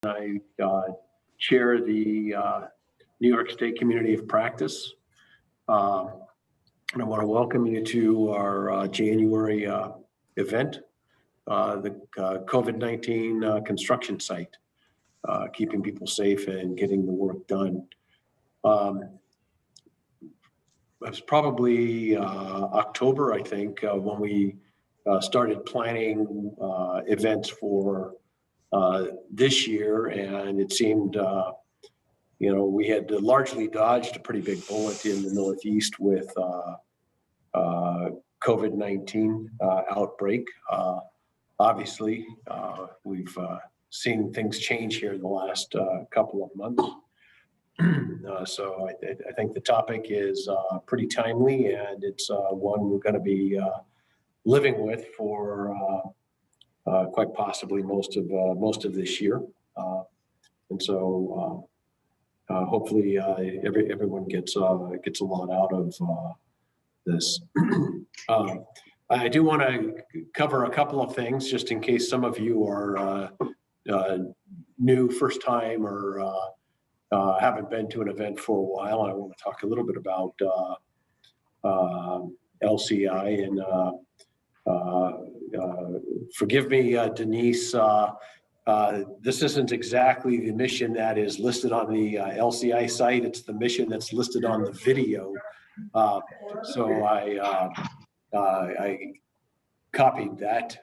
I chair the New York State Community of Practice. And I want to welcome you to our January event, the COVID-19 construction site, keeping people safe and getting the work done. It was probably October, I think, when we started planning events for this year, and it seemed we had largely dodged a pretty big bullet in the Northeast with COVID-19 outbreak. Obviously, we've seen things change here in the last couple of months. So I think the topic is pretty timely, and it's one we're going to be living with for quite possibly most of this year. And so hopefully everyone gets a lot out of this. I do want to cover a couple of things just in case some of you are new, first time, or haven't been to an event for a while. I want to talk a little bit about LCI, and forgive me, Denise, this isn't exactly the mission that is listed on the LCI site. It's the mission that's listed on the video. So I copied that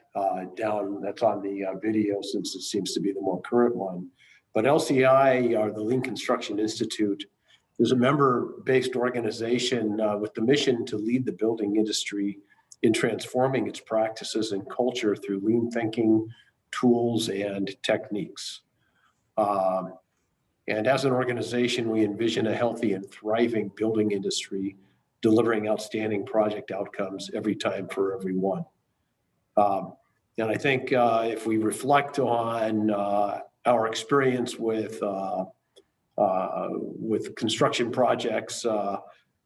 down. That's on the video, since it seems to be the more current one. But LCI, or the Lean Construction Institute, is a member-based organization with the mission to lead the building industry in transforming its practices and culture through lean thinking, tools, and techniques. And as an organization, we envision a healthy and thriving building industry, delivering outstanding project outcomes every time for everyone. And I think if we reflect on our experience with construction projects,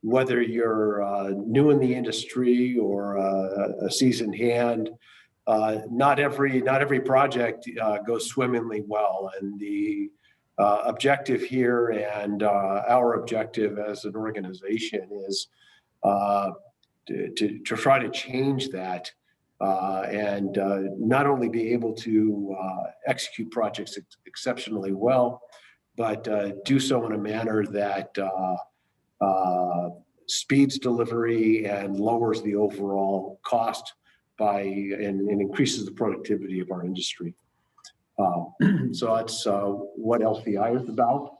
whether you're new in the industry or a seasoned hand, not every project goes swimmingly well. And the objective here, and our objective as an organization, is to try to change that, and not only be able to execute projects exceptionally well, but do so in a manner that speeds delivery and lowers the overall cost and increases the productivity of our industry. So that's what LCI is about.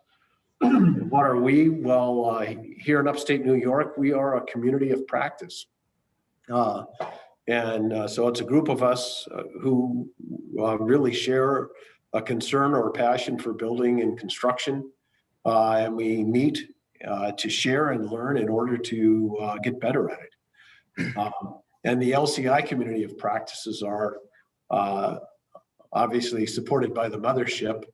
What are we? Well, here in upstate New York, we are a community of practice. And so it's a group of us who really share a concern or a passion for building and construction. And we meet to share and learn in order to get better at it. And the LCI community of practices are obviously supported by the mothership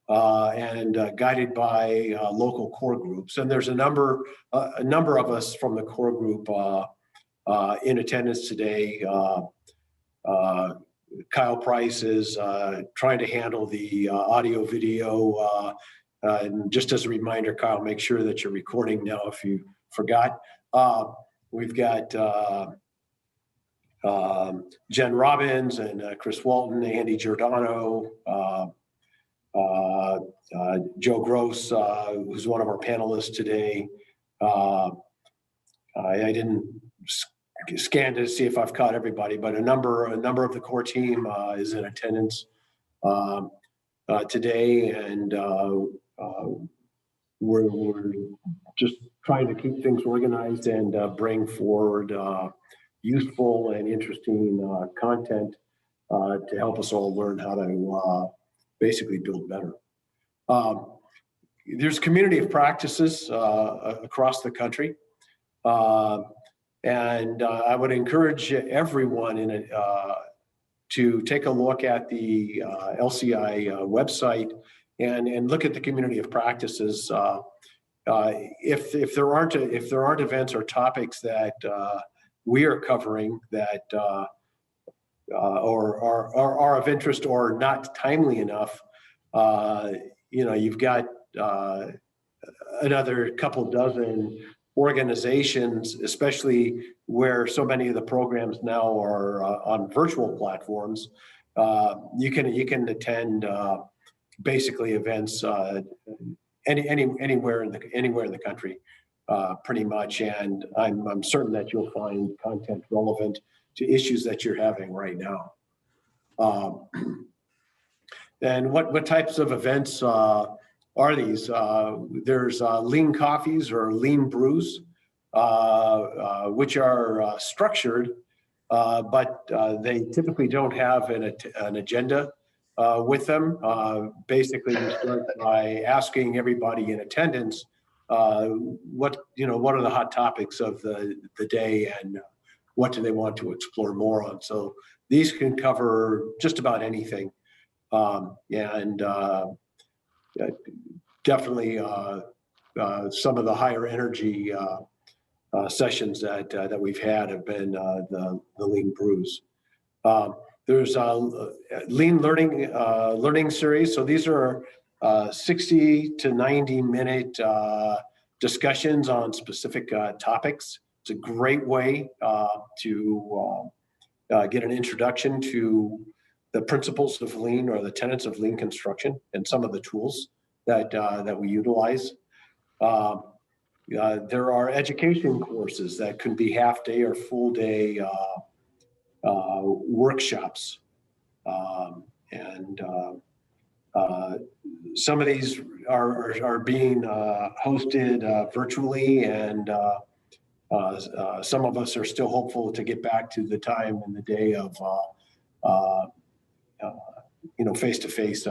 and guided by local core groups. And there's a number of us from the core group in attendance today. Kyle Price is trying to handle the audio video. And just as a reminder, Kyle, make sure that you're recording now if you forgot. We've got Jen Robbins and Chris Walton, Andy Giordano, Joe Gross, who's one of our panelists today. I didn't scan to see if I've caught everybody, but a number of the core team is in attendance today, and we're just trying to keep things organized and bring forward useful and interesting content to help us all learn how to basically build better. There's a community of practices across the country. And I would encourage everyone in it to take a look at the LCI website and look at the community of practices. If there aren't events or topics that we are covering that or are of interest or not timely enough, You've got another couple dozen organizations, especially where so many of the programs now are on virtual platforms. You can attend basically events anywhere in the country, pretty much. And I'm certain that you'll find content relevant to issues that you're having right now. And what types of events are these? There's lean coffees or lean brews, which are structured, but they typically don't have an agenda with them. Basically, we start by asking everybody in attendance what are the hot topics of the day and what do they want to explore more on. So these can cover just about anything. Definitely some of the higher energy sessions that we've had have been the lean brews. There's a lean learning series. So these are 60 to 90 minute discussions on specific topics. It's a great way to get an introduction to the principles of lean or the tenets of lean construction and some of the tools that we utilize. There are education courses that can be half day or full day workshops. Some of these are being hosted virtually, and some of us are still hopeful to get back to the time in the day of face-to-face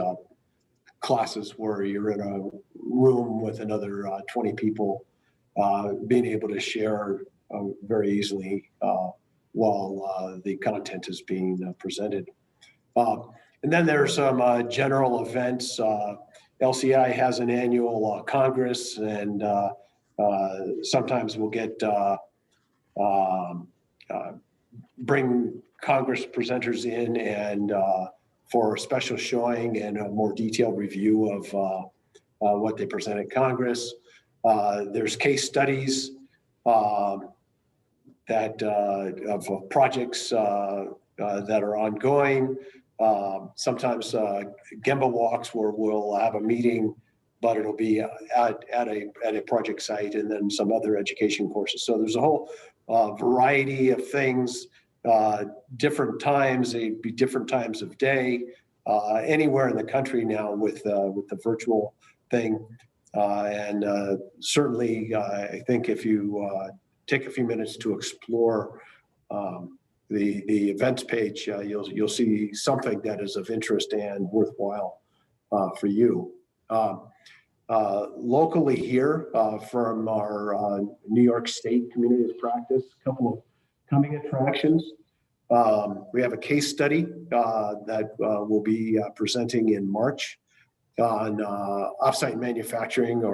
classes where you're in a room with another 20 people, being able to share very easily while the content is being presented. And then there's some general events. LCI has an annual Congress, and sometimes we'll get bring Congress presenters in and for a special showing and a more detailed review of what they present at Congress. There's case studies of projects that are ongoing. Sometimes Gemba walks where we'll have a meeting, but it'll be at a project site, and then some other education courses. So there's a whole variety of things, different times. They'd be different times of day, anywhere in the country now with the virtual thing. And certainly, I think if you take a few minutes to explore the events page, you'll see something that is of interest and worthwhile for you. Locally here, from our New York State Community of Practice, a couple of coming attractions. We have a case study that we'll be presenting in March on offsite manufacturing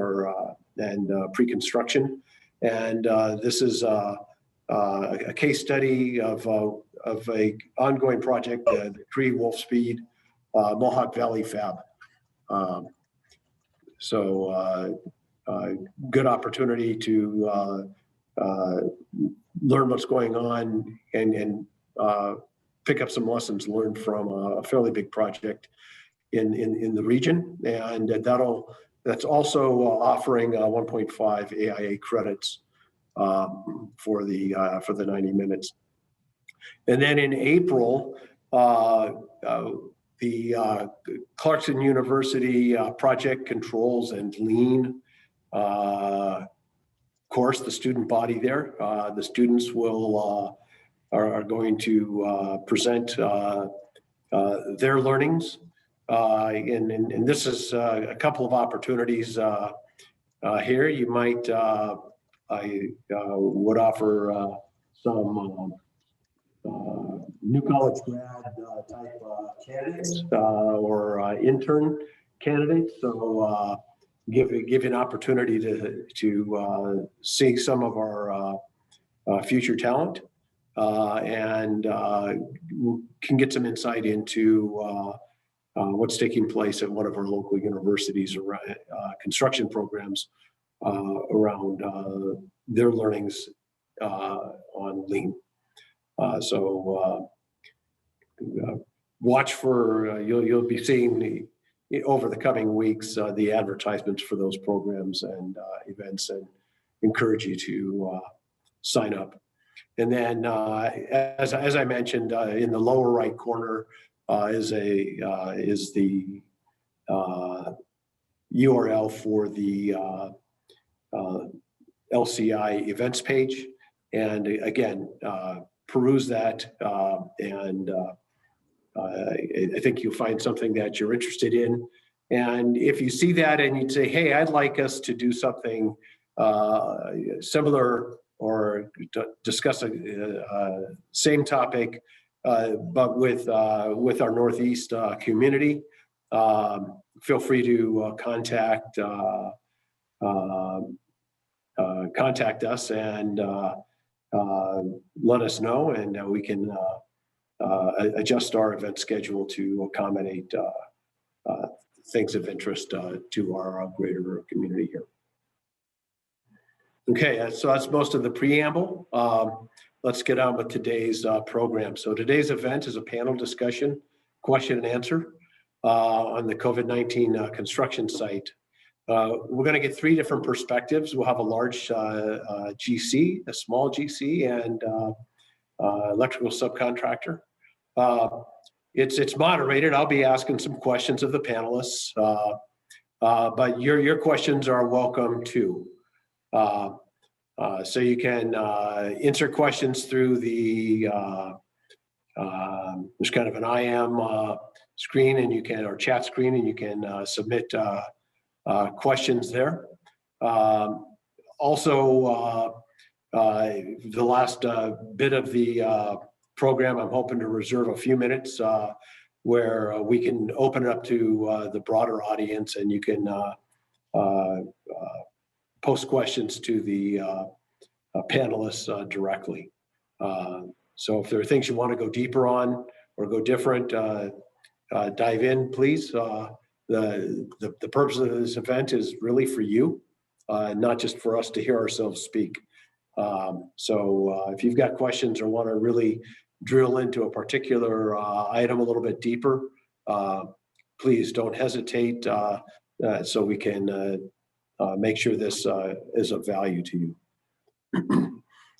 and pre-construction. And this is a case study of a ongoing project, the Cree Wolf Speed Mohawk Valley Fab. Good opportunity to learn what's going on and pick up some lessons learned from a fairly big project in the region. And that's also offering 1.5 AIA credits for the 90 minutes. And then in April, the Clarkson University Project Controls and Lean course, the student body there, the students are going to present their learnings. And this is a couple of opportunities here. You might, I would offer some new college grad type candidates or intern candidates. So give you an opportunity to see some of our future talent and can get some insight into what's taking place at one of our local universities around construction programs around their learnings on lean. Watch for, you'll be seeing over the coming weeks the advertisements for those programs and events, and encourage you to sign up. And then as I mentioned, in the lower right corner is the URL for the LCI events page. And again, peruse that, and I think you'll find something that you're interested in. And if you see that and you'd say, hey, I'd like us to do something similar or discuss a same topic, but with our Northeast community, feel free to contact us and let us know, and we can adjust our event schedule to accommodate things of interest to our greater community here. Okay, so that's most of the preamble. Let's get on with today's program. So today's event is a panel discussion, question and answer on the COVID-19 construction site. We're going to get three different perspectives. We'll have a large GC, a small GC, and electrical subcontractor. It's moderated. I'll be asking some questions of the panelists, but your questions are welcome too. So you can insert questions through the there's kind of an IM screen, and you can, or chat screen, and you can submit questions there. Also, the last bit of the program, I'm hoping to reserve a few minutes where we can open it up to the broader audience, and you can post questions to the panelists directly. So if there are things you want to go deeper on or go different, dive in, please. The purpose of this event is really for you, not just for us to hear ourselves speak. So if you've got questions or want to really drill into a particular item a little bit deeper, please don't hesitate, so we can make sure this is of value to you.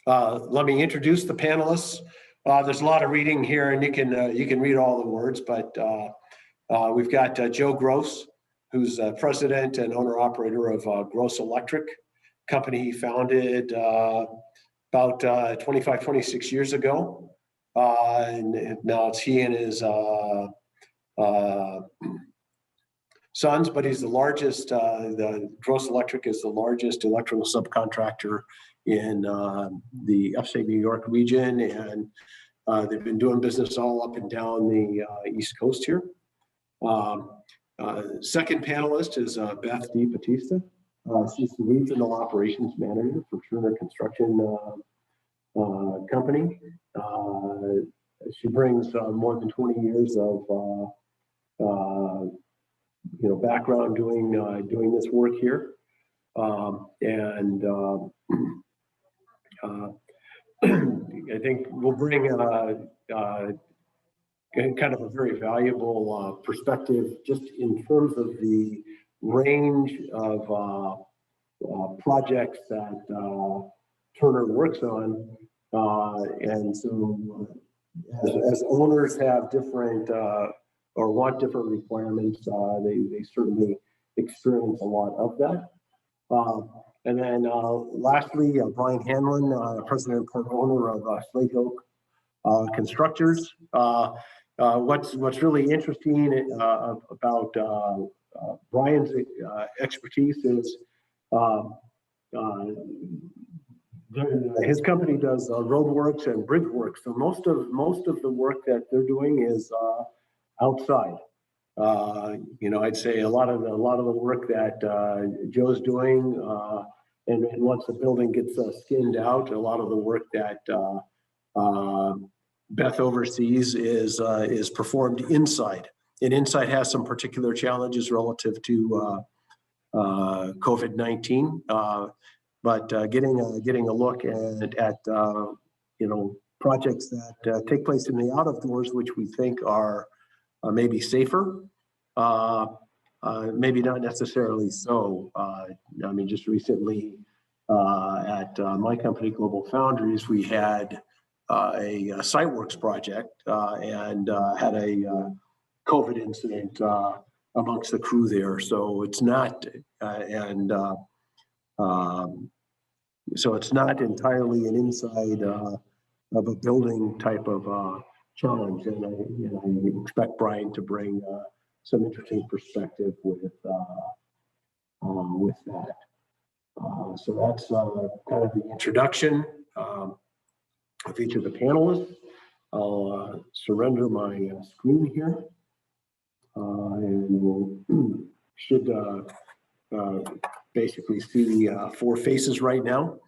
Let me introduce the panelists. There's a lot of reading here, and you can read all the words, but we've got Joe Gross, who's president and owner-operator of Gross Electric company he founded about 25, 26 years ago. And now it's he and his sons, but he's the largest, the Gross Electric is the largest electrical subcontractor in the upstate New York region, and they've been doing business all up and down the East Coast here. Second panelist is Beth D. Batista. She's the regional operations manager for Turner Construction Company. She brings more than 20 years of background doing this work here, and I think we'll bring kind of a very valuable perspective just in terms of the range of projects that Turner works on, and so as owners have different or want different requirements, they certainly experience a lot of that. And then lastly, Brian Hanlon, president and owner of Slate Oak Constructors. What's really interesting about Brian's expertise is his company does road works and bridge work. So most of the work that they're doing is outside. I'd say a lot of the work that Joe's doing, and once the building gets skinned out, a lot of the work that Beth oversees is performed inside. And Insight has some particular challenges relative to COVID-19, but getting a look at projects that take place in the out of doors, which we think are maybe safer, maybe not necessarily so. I mean, just recently at my company, Global Foundries, we had a SiteWorks project and had a COVID incident amongst the crew there. So it's not, so it's not entirely an inside of a building type of challenge. And I expect Brian to bring some interesting perspective with that. So that's kind of the introduction of each of the panelists. I'll surrender my screen here. And we'll should basically see 4 faces right now,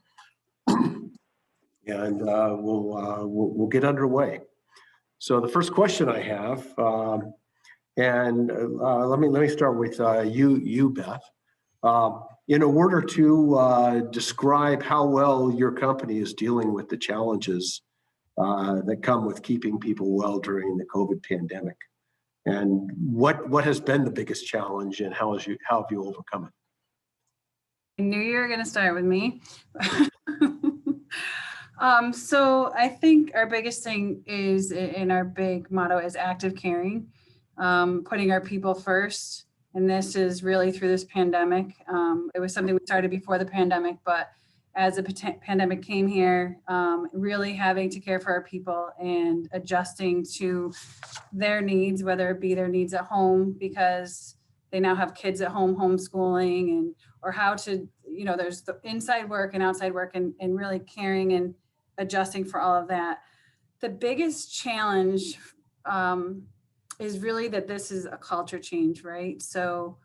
and we'll get underway. So the first question I have, and let me start with you, Beth. In order to describe how well your company is dealing with the challenges that come with keeping people well during the COVID pandemic. And what has been the biggest challenge, and how have you overcome it? I knew you were going to start with me. So I think our biggest thing is, and our big motto is active caring, putting our people first. And this is really through this pandemic. It was something we started before the pandemic, but as the pandemic came here, really having to care for our people and adjusting to their needs, whether it be their needs at home because they now have kids at home homeschooling, and or how to, there's the inside work and outside work, and really caring and adjusting for all of that. The biggest challenge is really that this is a culture change, right? So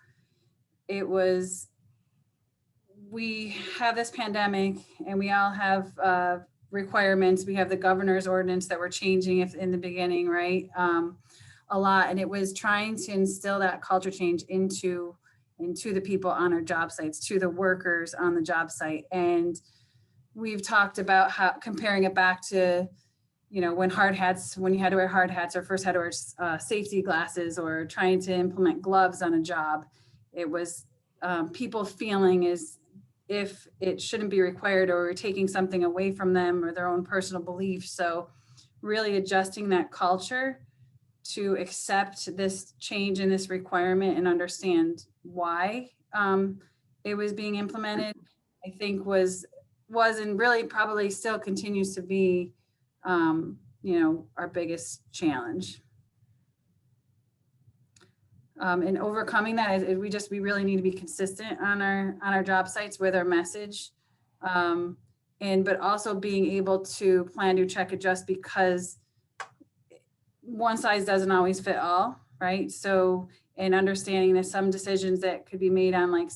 we have this pandemic and we all have requirements. We have the governor's ordinance that we're changing in the beginning, right? A lot. And it was trying to instill that culture change into the people on our job sites, to the workers on the job site. And we've talked about how comparing it back to, when you had to wear hard hats or first had to wear safety glasses, or trying to implement gloves on a job. It was people feeling as if it shouldn't be required, or we're taking something away from them or their own personal beliefs. So really adjusting that culture to accept this change in this requirement and understand why it was being implemented, I think was and really probably still continues to be, our biggest challenge. And overcoming that is we really need to be consistent on our job sites with our message, but also being able to plan, do, check, adjust, because one size doesn't always fit all, right? So, and understanding that some decisions that could be made on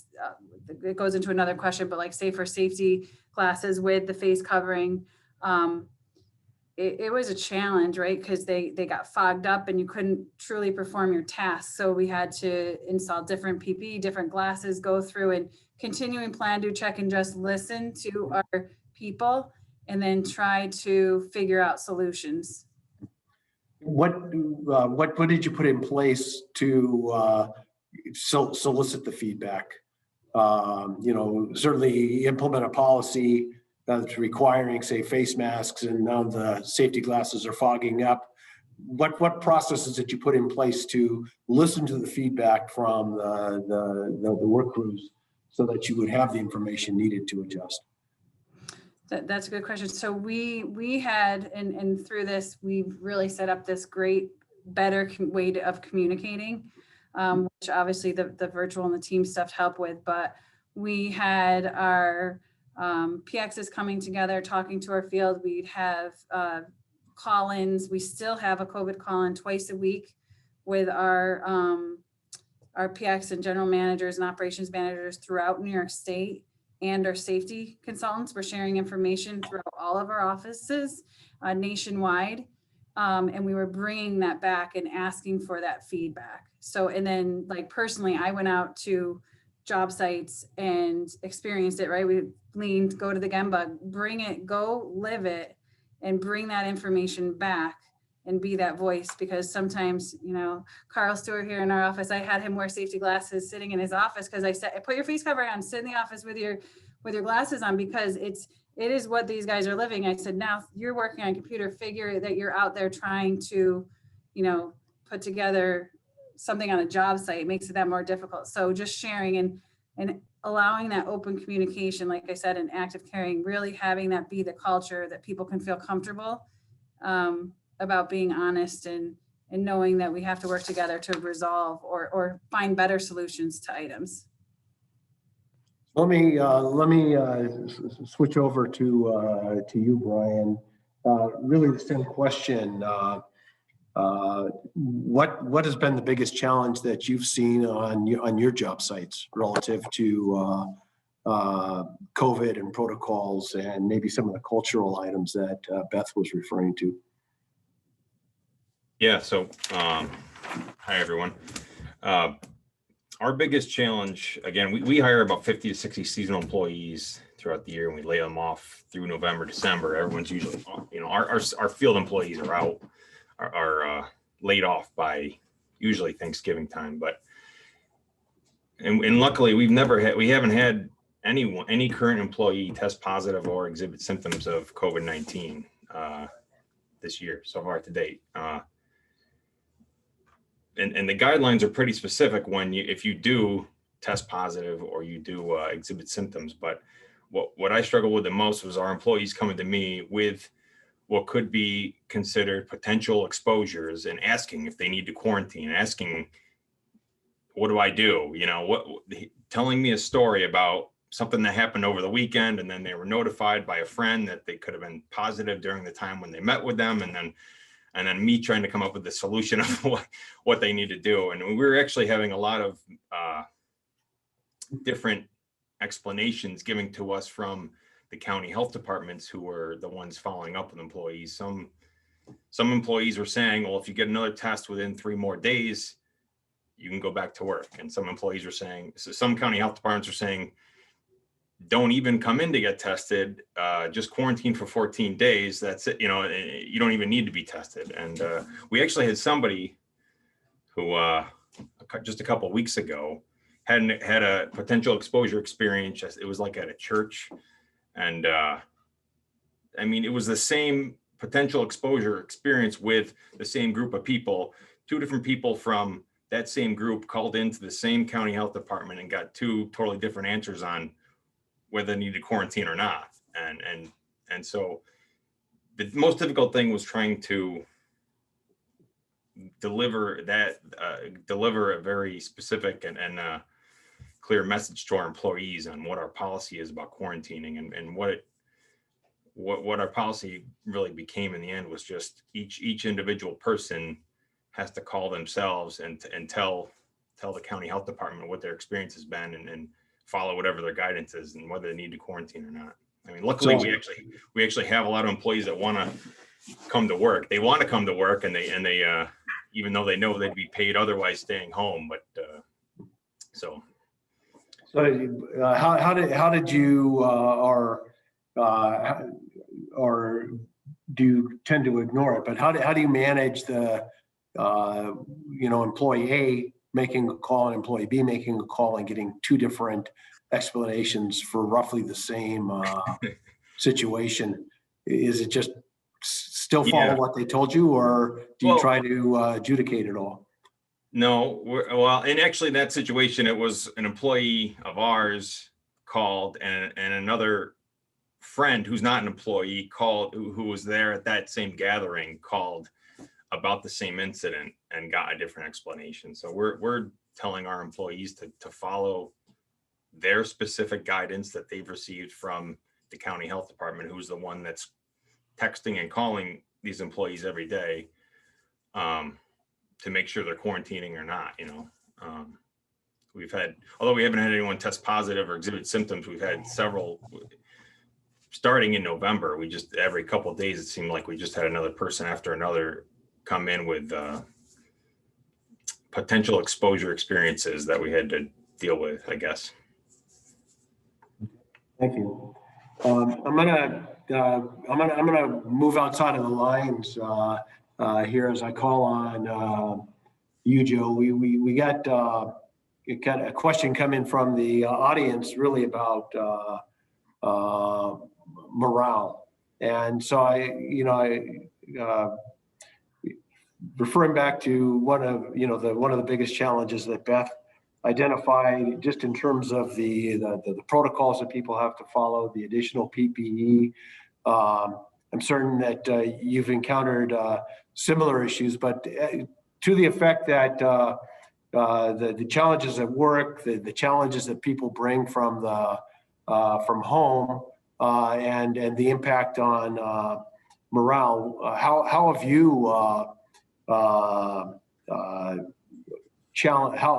it goes into another question, but like safer safety glasses with the face covering, it was a challenge, right? Because they got fogged up and you couldn't truly perform your tasks. So we had to install different PPE, different glasses, go through and continuing plan, do, check, and just listen to our people, and then try to figure out solutions. What did you put in place to solicit the feedback? Certainly implement a policy that's requiring, say, face masks, and now the safety glasses are fogging up. What processes did you put in place to listen to the feedback from the work crews so that you would have the information needed to adjust? That's a good question. So we had, and through this, we've really set up this better way of communicating, which obviously the virtual and the team stuff help with, but we had our PXs coming together, talking to our field. We'd have call-ins. We still have a COVID call-in twice a week with our PX and general managers and operations managers throughout New York State, and our safety consultants. We're sharing information throughout all of our offices nationwide. And we were bringing that back and asking for that feedback. So, and then like personally, I went out to job sites and experienced it, right? We leaned, go to the Gemba, bring it, go live it, and bring that information back and be that voice. Because sometimes, you know, Carl Stewart here in our office, I had him wear safety glasses sitting in his office because I said, put your face covering on, sit in the office with your glasses on, because it is what these guys are living. I said, now you're working on a computer, figure that you're out there trying to, you know, put together something on a job site makes it that more difficult. So just sharing and allowing that open communication, like I said, and active caring, really having that be the culture that people can feel comfortable about being honest and knowing that we have to work together to resolve or find better solutions to items. Let me switch over to you, Brian. Really the same question. What has been the biggest challenge that you've seen on your job sites relative to COVID and protocols, and maybe some of the cultural items that Beth was referring to? Yeah. So, hi everyone. Our biggest challenge, again, we hire about 50 to 60 seasonal employees throughout the year, and we lay them off through November, December. Everyone's usually, you know, our field employees are out, are laid off by usually Thanksgiving time. But and luckily we haven't had any current employee test positive or exhibit symptoms of COVID-19 this year so far to date. And the guidelines are pretty specific if you do test positive or you do exhibit symptoms. But what I struggled with the most was our employees coming to me with what could be considered potential exposures and asking if they need to quarantine, asking, what do I do? You know, telling me a story about something that happened over the weekend, and then they were notified by a friend that they could have been positive during the time when they met with them, and then me trying to come up with the solution of what they need to do. And we were actually having a lot of different explanations given to us from the county health departments, who were the ones following up with employees. Some employees were saying, well, if you get another test within 3 more days, you can go back to work. And some employees are saying, so some county health departments are saying, don't even come in to get tested, just quarantine for 14 days. That's it. You know, you don't even need to be tested. And we actually had somebody who just a couple of weeks ago had a potential exposure experience. It was like at a church. And I mean, it was the same potential exposure experience with the same group of people. 2 different people from that same group called into the same county health department and got 2 totally different answers on whether they needed quarantine or not. And so the most difficult thing was trying to deliver a very specific and clear message to our employees on what our policy is about quarantining, and what our policy really became in the end was just each individual person has to call themselves and tell the county health department what their experience has been, and follow whatever their guidance is and whether they need to quarantine or not. I mean, luckily we actually have a lot of employees that want to come to work. They want to come to work, and they even though they know they'd be paid otherwise staying home. But so how did you or do you tend to ignore it? But how do you manage the employee A making a call and employee B making a call and getting 2 different explanations for roughly the same situation? Is it just still follow what they told you, or do you try to adjudicate it all? No, well, and actually in that situation, it was an employee of ours called, and another friend who's not an employee called, who was there at that same gathering, called about the same incident and got a different explanation. So we're telling our employees to follow their specific guidance that they've received from the county health department, who's the one that's texting and calling these employees every day to make sure they're quarantining or not. You know, although we haven't had anyone test positive or exhibit symptoms, we've had several starting in November, we just, every couple of days, it seemed like we just had another person after another come in with potential exposure experiences that we had to deal with, I guess. Thank you. I'm gonna move outside of the lines here as I call on you, Joe. We got a question coming from the audience really about morale, and so referring back to one of the biggest challenges that Beth identified, just in terms of the protocols that people have to follow, the additional PPE. I'm certain that you've encountered similar issues, but to the effect that the challenges at work, the challenges that people bring from home, and the impact on morale. How have you how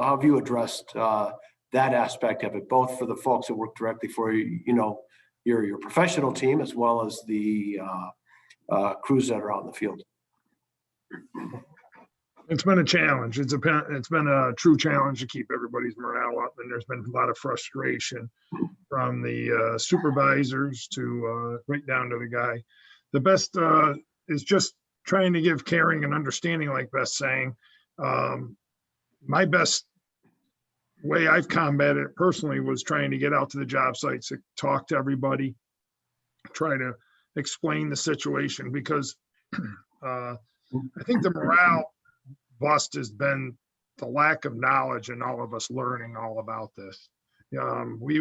have you addressed that aspect of it, both for the folks that work directly for your professional team, as well as the crews that are out in the field? It's been a challenge. It's been a true challenge to keep everybody's morale up, and there's been a lot of frustration from the supervisors to right down to the guy. The best is just trying to give caring and understanding, like Beth's saying. My best way I've combated it personally was trying to get out to the job sites, to talk to everybody, try to explain the situation, because I think the morale bust has been the lack of knowledge and all of us learning all about this. We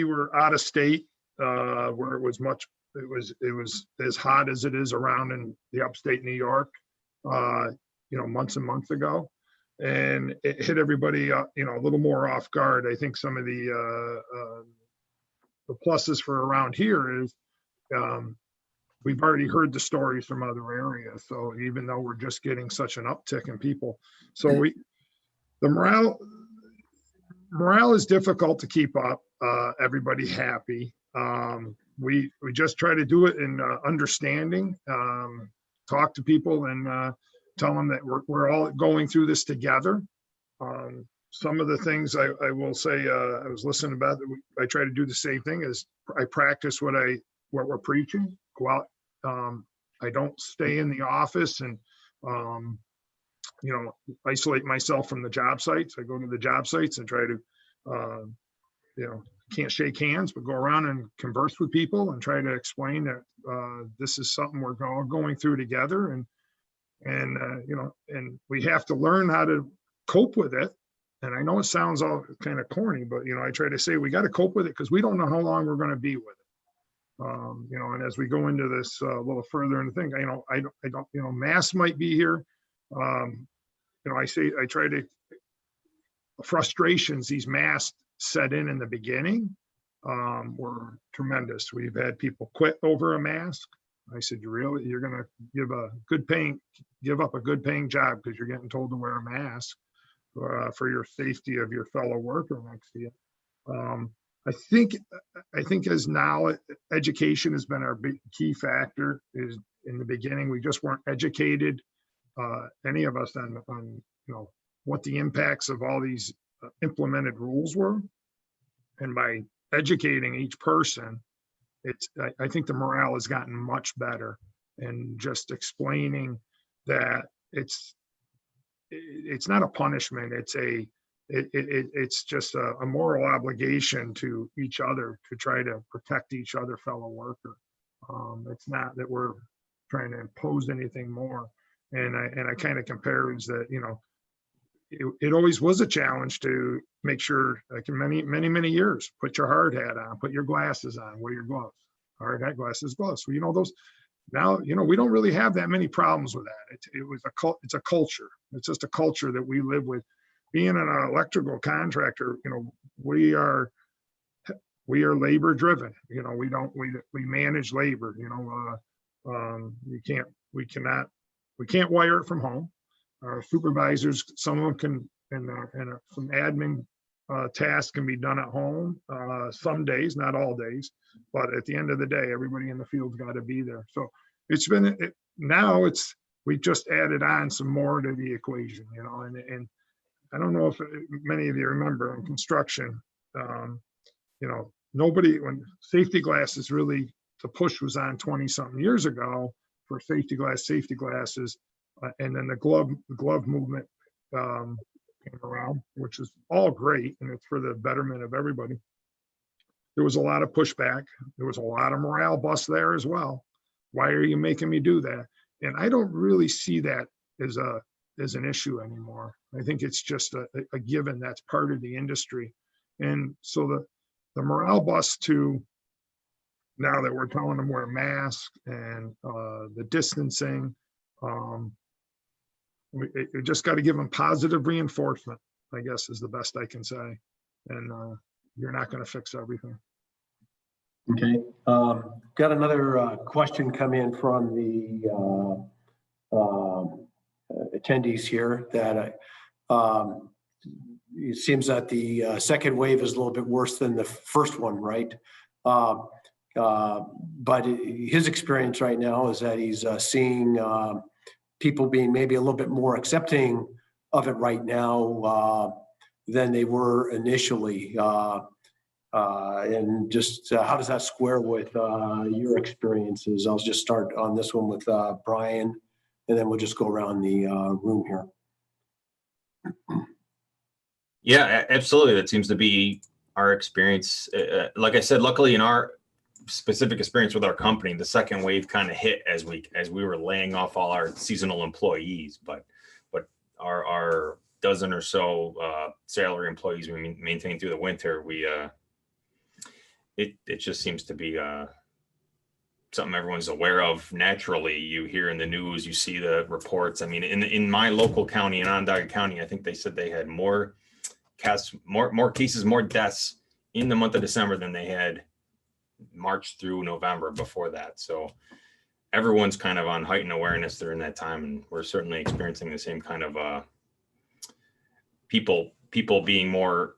were out of state where it was as hot as it is around in the upstate New York, months and months ago, and it hit everybody a little more off guard. I think some of the pluses for around here is we've already heard the stories from other areas. So even though we're just getting such an uptick in people, so the morale is difficult to keep up. Everybody happy. We just try to do it in understanding, talk to people and tell them that we're all going through this together. Some of the things I will say, I was listening about, I try to do the same thing as I practice what we're preaching. Go out. I don't stay in the office and, isolate myself from the job sites. I go to the job sites and try to, can't shake hands, but go around and converse with people and try to explain that this is something we're all going through together, and we have to learn how to cope with it. And I know it sounds all kind of corny, but I try to say we got to cope with it because we don't know how long we're going to be with it. And as we go into this a little further in the thing, I don't, masks might be here. I try to, frustrations these masks set in the beginning were tremendous. We've had people quit over a mask. I said, you're going to give up a good paying job because you're getting told to wear a mask for your safety of your fellow worker next to you. I think as now education has been our big key factor. Is in the beginning we just weren't educated, any of us, on what the impacts of all these implemented rules were, and by educating each person, I think the morale has gotten much better, and just explaining that it's not a punishment. It's just a moral obligation to each other to try to protect each other fellow worker. It's not that we're trying to impose anything more. And I kind of compare is that, it always was a challenge to make sure, like in many years, put your hard hat on, put your glasses on, wear your gloves, hard hat, glasses, gloves. Well, those now, we don't really have that many problems with that. It's a culture. It's just a culture that we live with. Being an electrical contractor, we are labor driven. We manage labor. We can't wire it from home. Our supervisors, some of them can, and some admin tasks can be done at home, some days, not all days, but at the end of the day, everybody in the field's got to be there. So it's been, now we just added on some more to the equation, and I don't know if many of you remember in construction, nobody, when safety glasses really, the push was on 20 something years ago for safety glasses. And then the glove movement came around, which is all great. And it's for the betterment of everybody. There was a lot of pushback. There was a lot of morale bust there as well. Why are you making me do that? And I don't really see that as an issue anymore. I think it's just a given that's part of the industry. And so the morale bust to now that we're telling them wear masks and the distancing, we just got to give them positive reinforcement, I guess is the best I can say. And you're not going to fix everything. Okay. Got another question come in from the attendees here that it seems that the second wave is a little bit worse than the first one, right? But his experience right now is that he's seeing people being maybe a little bit more accepting of it right now than they were initially. And just how does that square with your experiences? I'll just start on this one with Brian, and then we'll just go around the room here. Yeah, absolutely. That seems to be our experience. Like I said, luckily in our specific experience with our company, the second wave kind of hit as we were laying off all our seasonal employees, but our dozen or so salary employees we maintained through the winter, it just seems to be something everyone's aware of. Naturally, you hear in the news, you see the reports. I mean, in my local county, in Onondaga County, I think they said they had more cases, more deaths in the month of December than they had March through November before that. So everyone's kind of on heightened awareness during that time, and we're certainly experiencing the same kind of people being more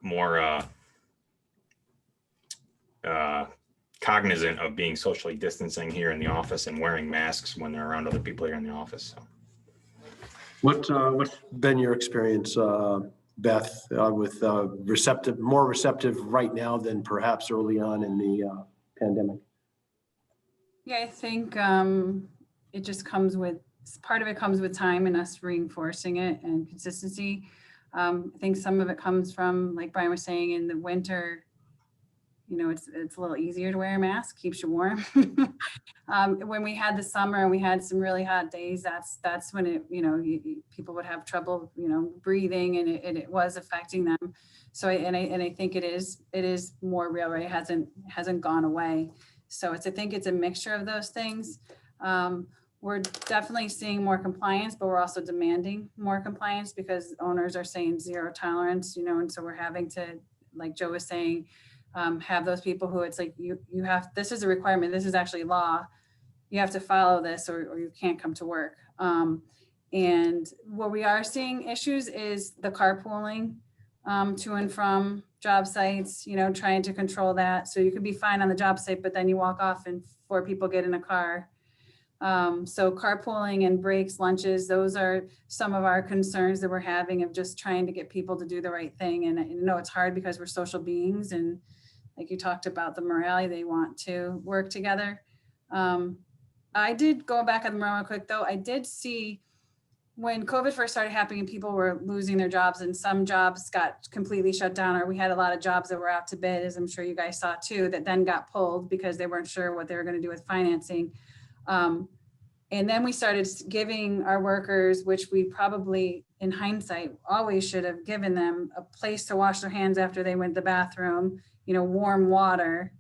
cognizant of being socially distancing here in the office and wearing masks when they're around other people here in the office. So. What's been your experience, Beth, with more receptive right now than perhaps early on in the pandemic? Yeah, I think it just comes with, part of it comes with time and us reinforcing it and consistency. I think some of it comes from, like Brian was saying, in the winter, it's a little easier to wear a mask, keeps you warm. When we had the summer and we had some really hot days, that's when it, people would have trouble, breathing, and it was affecting them. So I think it is more real, right? It hasn't gone away. So I think it's a mixture of those things. We're definitely seeing more compliance, but we're also demanding more compliance because owners are saying zero tolerance, and so we're having to, like Joe was saying, have those people who it's like, you have, this is a requirement, this is actually law, you have to follow this or you can't come to work. And what we are seeing issues is the carpooling to and from job sites, trying to control that. So you could be fine on the job site, but then you walk off and 4 people get in a car. So carpooling and breaks, lunches, those are some of our concerns that we're having of just trying to get people to do the right thing. And I know it's hard because we're social beings, and like you talked about the morale, they want to work together. I did go back on the morale real quick though. I did see when COVID first started happening and people were losing their jobs and some jobs got completely shut down, or we had a lot of jobs that were out to bid, as I'm sure you guys saw too, that then got pulled because they weren't sure what they were going to do with financing. And then we started giving our workers, which we probably in hindsight always should have given them, a place to wash their hands after they went to the bathroom, warm water.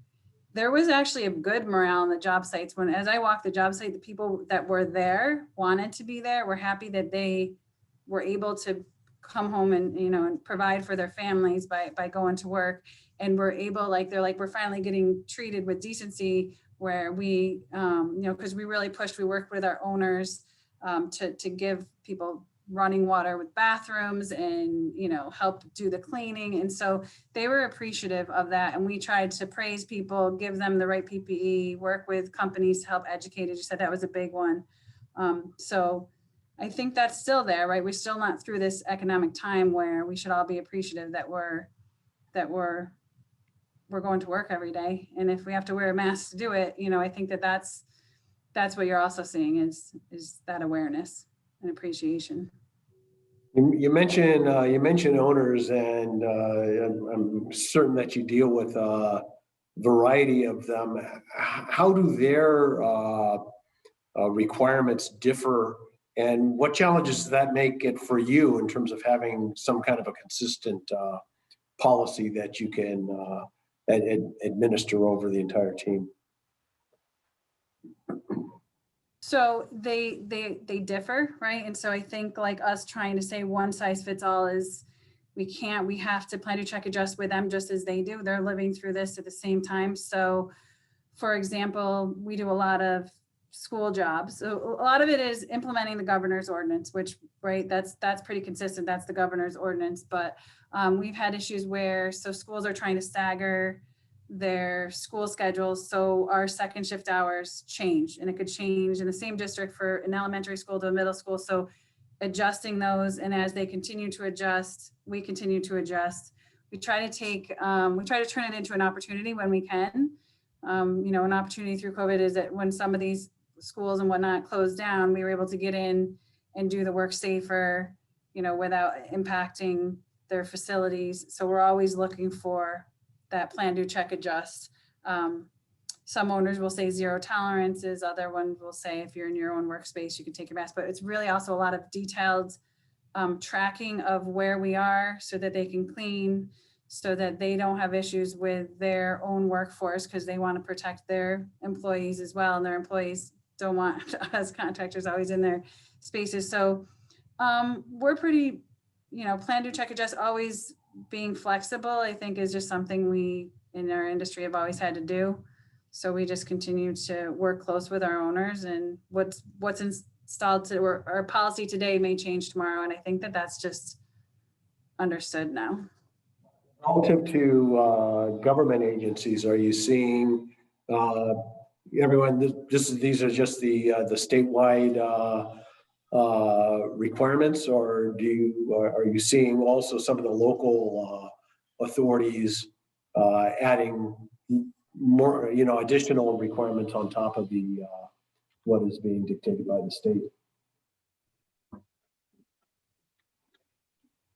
There was actually a good morale on the job sites. As I walked the job site, the people that were there wanted to be there, were happy that they were able to come home and, and provide for their families by going to work. And we're able, they're like, we're finally getting treated with decency, where we, because we really pushed, we worked with our owners to give people running water with bathrooms and, help do the cleaning. And so they were appreciative of that. And we tried to praise people, give them the right PPE, work with companies to help educate. As you said, that was a big one. So I think that's still there, right? We're still not through this economic time where we should all be appreciative that we're going to work every day. And if we have to wear a mask to do it, I think that's what you're also seeing is that awareness and appreciation. You mentioned owners, and I'm certain that you deal with a variety of them. How do their requirements differ, and what challenges does that make it for you in terms of having some kind of a consistent policy that you can administer over the entire team? So they differ, right? And so I think like us trying to say one size fits all is we have to plan to check adjust with them just as they do. They're living through this at the same time. So for example, we do a lot of school jobs. So a lot of it is implementing the governor's ordinance, which, right, that's pretty consistent. That's the governor's ordinance. But we've had issues where, so schools are trying to stagger their school schedules. So our second shift hours change, and it could change in the same district for an elementary school to a middle school. So adjusting those, and as they continue to adjust, we continue to adjust. We try to turn it into an opportunity when we can. An opportunity through COVID is that when some of these schools and whatnot closed down, we were able to get in and do the work safer, without impacting their facilities. So we're always looking for that plan, do, check, adjust. Some owners will say 0 tolerances. Other ones will say if you're in your own workspace, you can take your mask. But it's really also a lot of detailed tracking of where we are so that they can clean, so that they don't have issues with their own workforce, because they want to protect their employees as well. And their employees don't want us contractors always in their spaces. So we're pretty, plan, do, check, adjust, always being flexible, I think is just something we in our industry have always had to do. So we just continue to work close with our owners, and what's installed to our policy today may change tomorrow. And I think that's just understood now. Relative to government agencies, are you seeing everyone? These are just the statewide requirements, or are you seeing also some of the local authorities adding more, additional requirements on top of the what is being dictated by the state?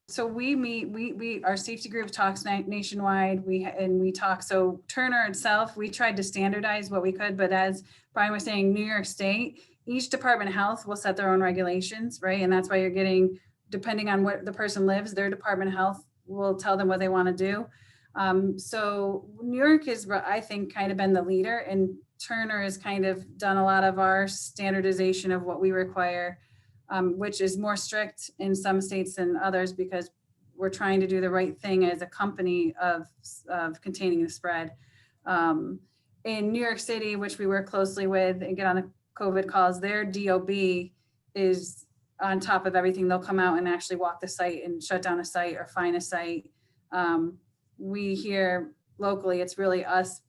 So we meet, our safety group talks nationwide. We talk, so Turner itself, we tried to standardize what we could, but as Brian was saying, New York State, each department of health will set their own regulations, right? And that's why you're getting, depending on where the person lives, their department of health will tell them what they want to do. So New York is, I think, kind of been the leader, and Turner has kind of done a lot of our standardization of what we require, which is more strict in some states than others, because we're trying to do the right thing as a company of containing the spread. In New York City, which we work closely with and get on the COVID calls, their DOB is on top of everything. They'll come out and actually walk the site and shut down a site or fine a site. We here locally, it's really us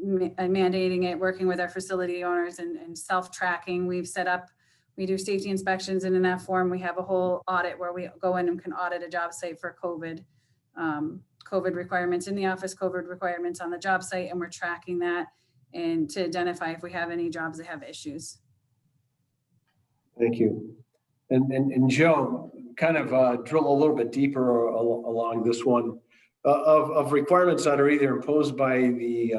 mandating it, working with our facility owners and self-tracking. We've set up, we do safety inspections, and in that form, we have a whole audit where we go in and can audit a job site for COVID requirements in the office, COVID requirements on the job site, and we're tracking that and to identify if we have any jobs that have issues. Thank you. And Joe, kind of drill a little bit deeper along this one of requirements that are either imposed by the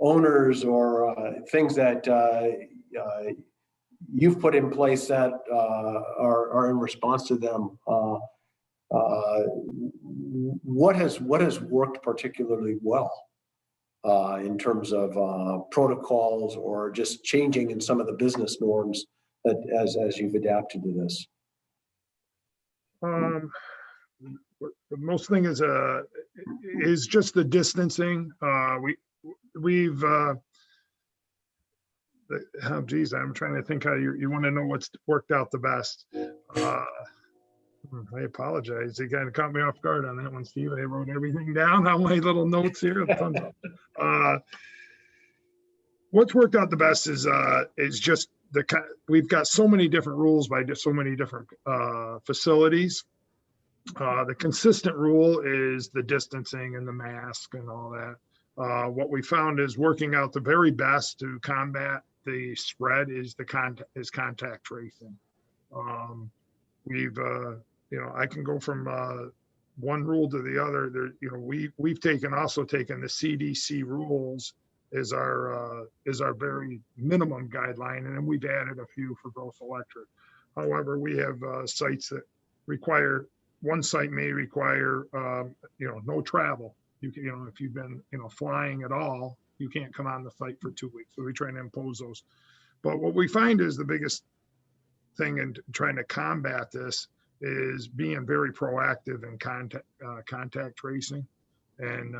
owners or things that you've put in place that are in response to them. What has worked particularly well in terms of protocols, or just changing in some of the business norms that as you've adapted to this? The most thing is just the distancing. We've oh geez, I'm trying to think how you want to know what's worked out the best. I apologize. You kind of caught me off guard on that one, Steve. I wrote everything down on my little notes here. What's worked out the best is just we've got so many different rules by so many different facilities. The consistent rule is the distancing and the mask and all that. What we found is working out the very best to combat the spread is contact tracing. I can go from one rule to the other. There, we've also taken the CDC rules as our very minimum guideline, and then we've added a few for Gross Electric. However, we have sites that require. One site may require no travel. If you've been flying at all, you can't come on the site for 2 weeks. So we try to impose those. But what we find is the biggest thing in trying to combat this is being very proactive in contact tracing, and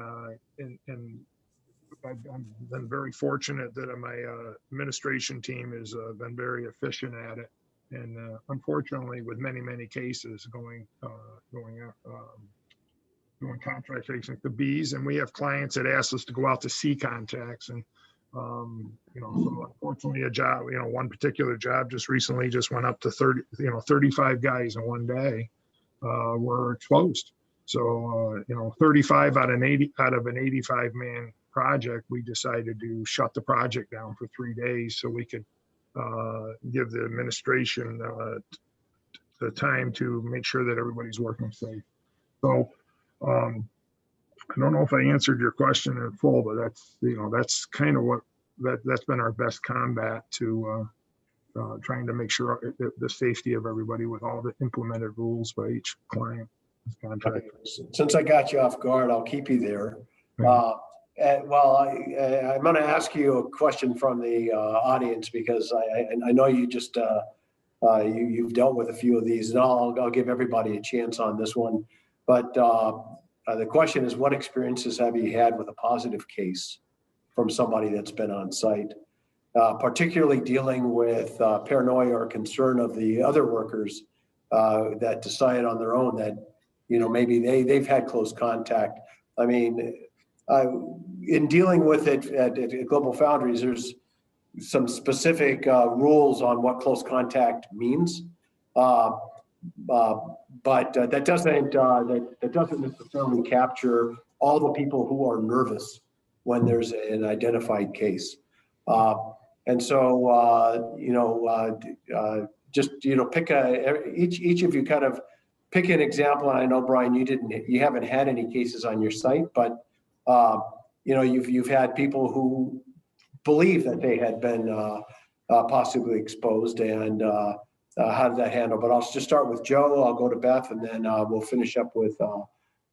I've been very fortunate that my administration team has been very efficient at it, and unfortunately, with many cases going doing contact tracing to bees, and we have clients that ask us to go out to see contacts, and so unfortunately a job, one particular job just recently just went up to 35 guys in one day were exposed. So 35 out of an 85 man project, we decided to shut the project down for 3 days so we could give the administration the time to make sure that everybody's working safe. So I don't know if I answered your question in full, but that's kind of what that's been our best combat to trying to make sure the safety of everybody with all the implemented rules by each client. Since I got you off guard, I'll keep you there. I'm going to ask you a question from the audience, because I know you just you've dealt with a few of these, and I'll give everybody a chance on this one. But the question is, what experiences have you had with a positive case from somebody that's been on site, particularly dealing with paranoia or concern of the other workers that decide on their own that maybe they've had close contact. I mean, in dealing with it at Global Foundries, there's some specific rules on what close contact means, but that doesn't necessarily capture all the people who are nervous when there's an identified case. And so just pick each of you kind of pick an example. And I know, Brian, you haven't had any cases on your site, but you've had people who believe that they had been possibly exposed, and how did that handle? But I'll just start with Joe. I'll go to Beth, and then we'll finish up with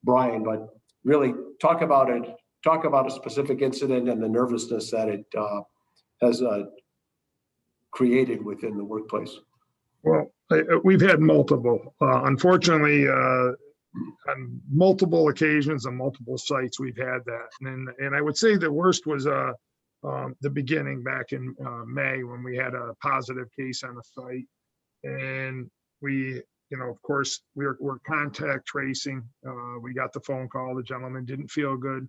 Brian. But really, talk about a specific incident and the nervousness that it has created within the workplace. Well, we've had multiple. Unfortunately, on multiple occasions on multiple sites, we've had that. And I would say the worst was the beginning back in May, when we had a positive case on the site. And we, of course, we're contact tracing. We got the phone call. The gentleman didn't feel good.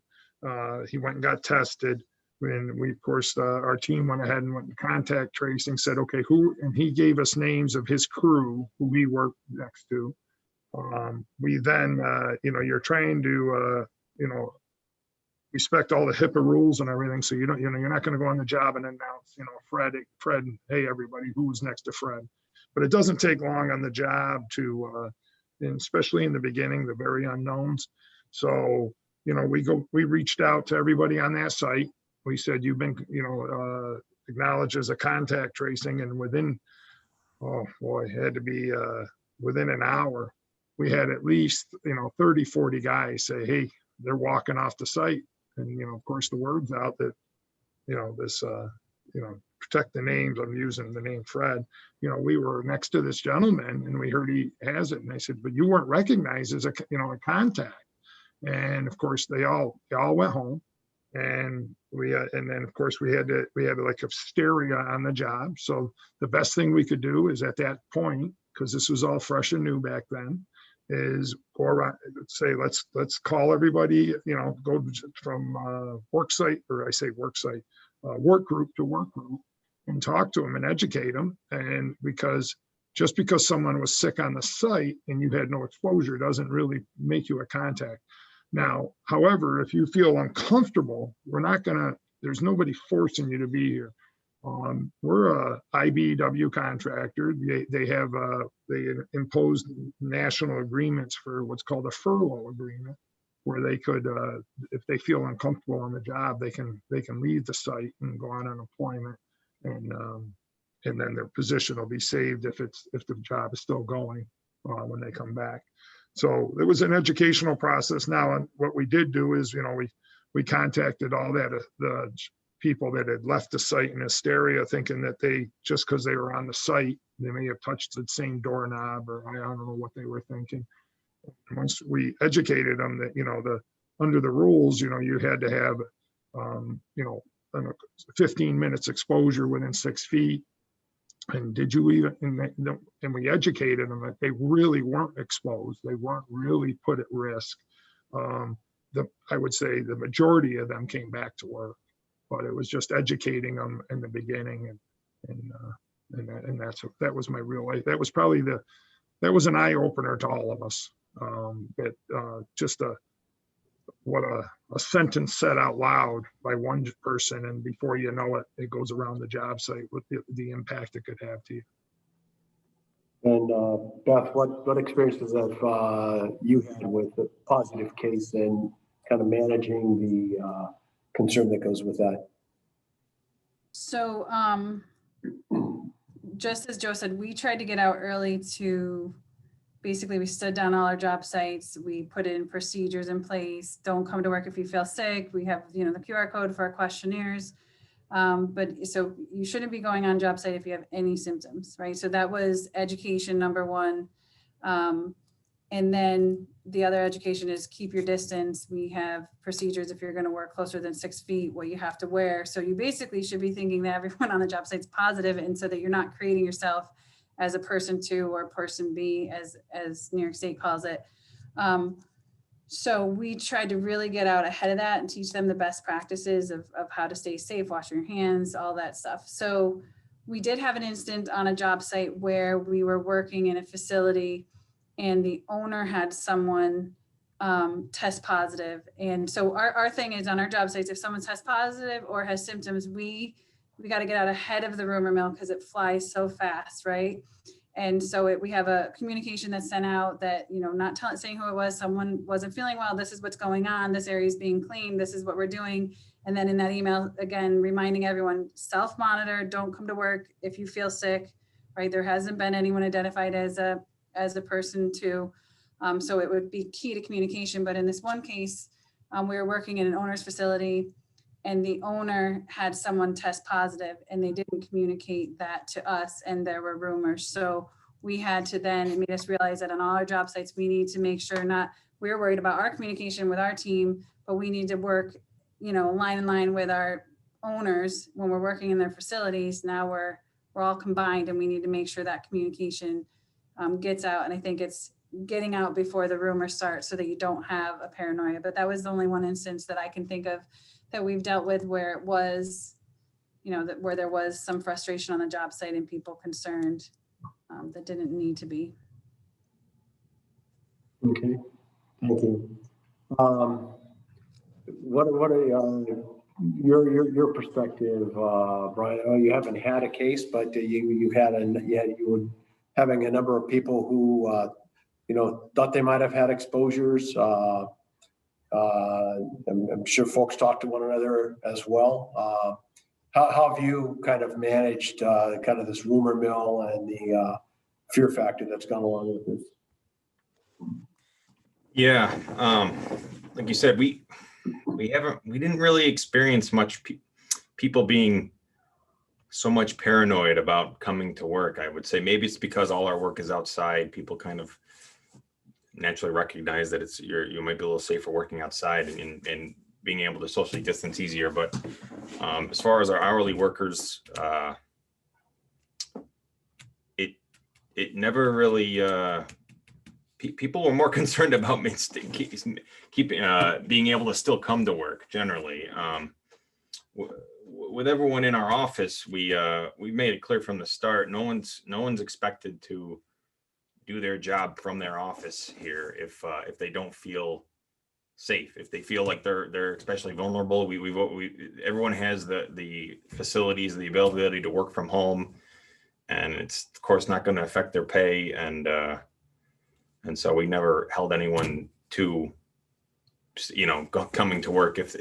He went and got tested. And we, of course, our team went ahead and went to contact tracing, said, okay, and he gave us names of his crew who we worked next to. We then, you're trying to, respect all the HIPAA rules and everything. So you're not going to go on the job and announce, Fred, hey, everybody, who's next to Fred. But it doesn't take long on the job to, and especially in the beginning, the very unknowns. So, we reached out to everybody on that site. We said, you've been, acknowledged as a contact tracing, and within, it had to be within an hour, we had at least, 30, 40 guys say, hey, they're walking off the site. And, of course, the word's out that, this, protect the names. I'm using the name Fred. We were next to this gentleman, and we heard he has it. And I said, but you weren't recognized as a contact. And of course, they all went home. And then of course we had like a hysteria on the job. So the best thing we could do is at that point, because this was all fresh and new back then, is go around, say, let's call everybody, go from work site, or I say work site, work group to work group, and talk to them and educate them. And just because someone was sick on the site and you had no exposure doesn't really make you a contact. Now, however, if you feel uncomfortable, there's nobody forcing you to be here. We're a IBEW contractor. They imposed national agreements for what's called a furlough agreement, where they could, if they feel uncomfortable on the job, they can leave the site and go on unemployment, and then their position will be saved if the job is still going when they come back. So it was an educational process. Now, and what we did do is, we contacted all the people that had left the site in hysteria, thinking that just because they were on the site, they may have touched the same doorknob, or I don't know what they were thinking. Once we educated them that, under the rules, you had to have, 15 minutes exposure within 6 feet. And did you even, and we educated them that they really weren't exposed. They weren't really put at risk. I would say the majority of them came back to work, but it was just educating them in the beginning. And that was my real life. That was probably that was an eye opener to all of us. What a sentence said out loud by one person, and before you know it, it goes around the job site with the impact it could have to you. And Beth, what experiences have you had with the positive case and kind of managing the concern that goes with that? So just as Joe said, we tried to get out early to basically, we stood down all our job sites. We put in procedures in place. Don't come to work if you feel sick. We have, the QR code for our questionnaires. But so you shouldn't be going on job site if you have any symptoms, right? So that was education number one. And then the other education is keep your distance. We have procedures if you're going to work closer than 6 feet, what you have to wear. So you basically should be thinking that everyone on the job site is positive, and so that you're not creating yourself as a person 2 or person B, as New York State calls it. So we tried to really get out ahead of that and teach them the best practices of how to stay safe, washing your hands, all that stuff. So we did have an incident on a job site where we were working in a facility and the owner had someone test positive. And so our thing is on our job sites, if someone tests positive or has symptoms, we got to get out ahead of the rumor mill because it flies so fast, right? And so we have a communication that's sent out that, not saying who it was, someone wasn't feeling well, this is what's going on, this area is being cleaned, this is what we're doing. And then in that email, again, reminding everyone, self-monitor, don't come to work if you feel sick, right? There hasn't been anyone identified as a person 2. So it would be key to communication. But in this one case, we were working in an owner's facility, and the owner had someone test positive and they didn't communicate that to us, and there were rumors. So we had to then, it made us realize that on all our job sites, we need to make sure we're worried about our communication with our team, but we need to work, line in line with our owners when we're working in their facilities. Now we're all combined, and we need to make sure that communication gets out. And I think it's getting out before the rumors start so that you don't have a paranoia. But that was the only one instance that I can think of that we've dealt with where it was, where there was some frustration on the job site and people concerned that didn't need to be. Okay, thank you. What are your perspective, Brian? I know you haven't had a case, but you were having a number of people who thought they might have had exposures. I'm sure folks talk to one another as well. How have you kind of managed kind of this rumor mill and the fear factor that's gone along with this? Yeah, like you said, we didn't really experience much people being so much paranoid about coming to work. I would say maybe it's because all our work is outside. People kind of naturally recognize that you might be a little safer working outside and being able to socially distance easier. But as far as our hourly workers, it never really people were more concerned about keeping being able to still come to work generally. With everyone in our office, we made it clear from the start, no one's expected to do their job from their office here if they don't feel safe, if they feel like they're especially vulnerable. Everyone has the facilities, the availability to work from home, and it's of course not going to affect their pay, and so we never held anyone to, coming to work if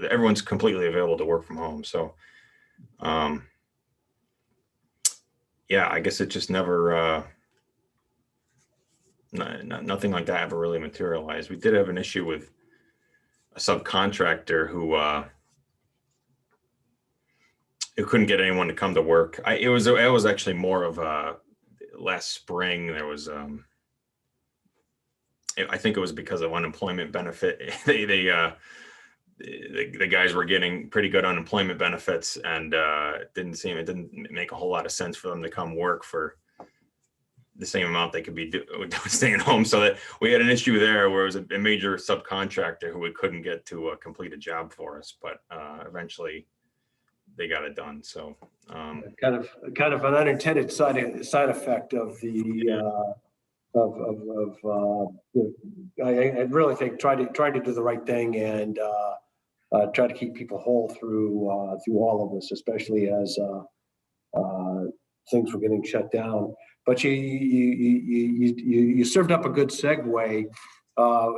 everyone's completely available to work from home. So yeah, I guess it just never nothing like that ever really materialized. We did have an issue with a subcontractor who couldn't get anyone to come to work. It was actually more of last spring. There was I think it was because of unemployment benefit. The guys were getting pretty good unemployment benefits, and it didn't make a whole lot of sense for them to come work for the same amount they could be staying home. So that we had an issue there where it was a major subcontractor who we couldn't get to complete a job for us, but eventually they got it done. So kind of an unintended side effect of the I really think try to do the right thing and try to keep people whole through all of this, especially as things were getting shut down. But you served up a good segue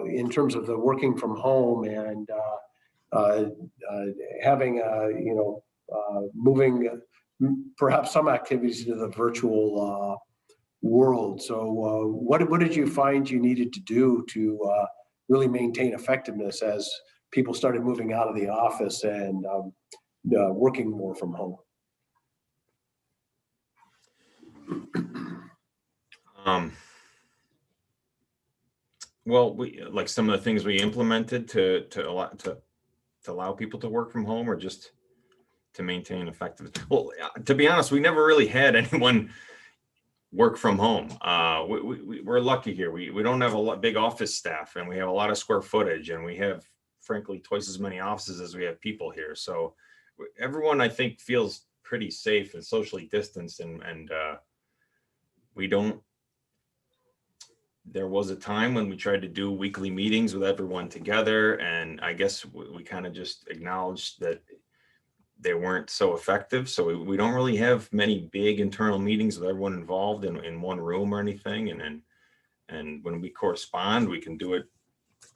in terms of the working from home and having moving perhaps some activities to the virtual world. So what did you find you needed to do to really maintain effectiveness as people started moving out of the office and working more from home? Well, we like some of the things we implemented to allow people to work from home, or just to maintain effectiveness. Well, to be honest, we never really had anyone work from home. We're lucky here. We don't have a big office staff, and we have a lot of square footage, and we have, frankly, twice as many offices as we have people here. So everyone, I think, feels pretty safe and socially distanced, and we don't. There was a time when we tried to do weekly meetings with everyone together, and I guess we kind of just acknowledged that they weren't so effective. So we don't really have many big internal meetings with everyone involved in one room or anything. And when we correspond, we can do it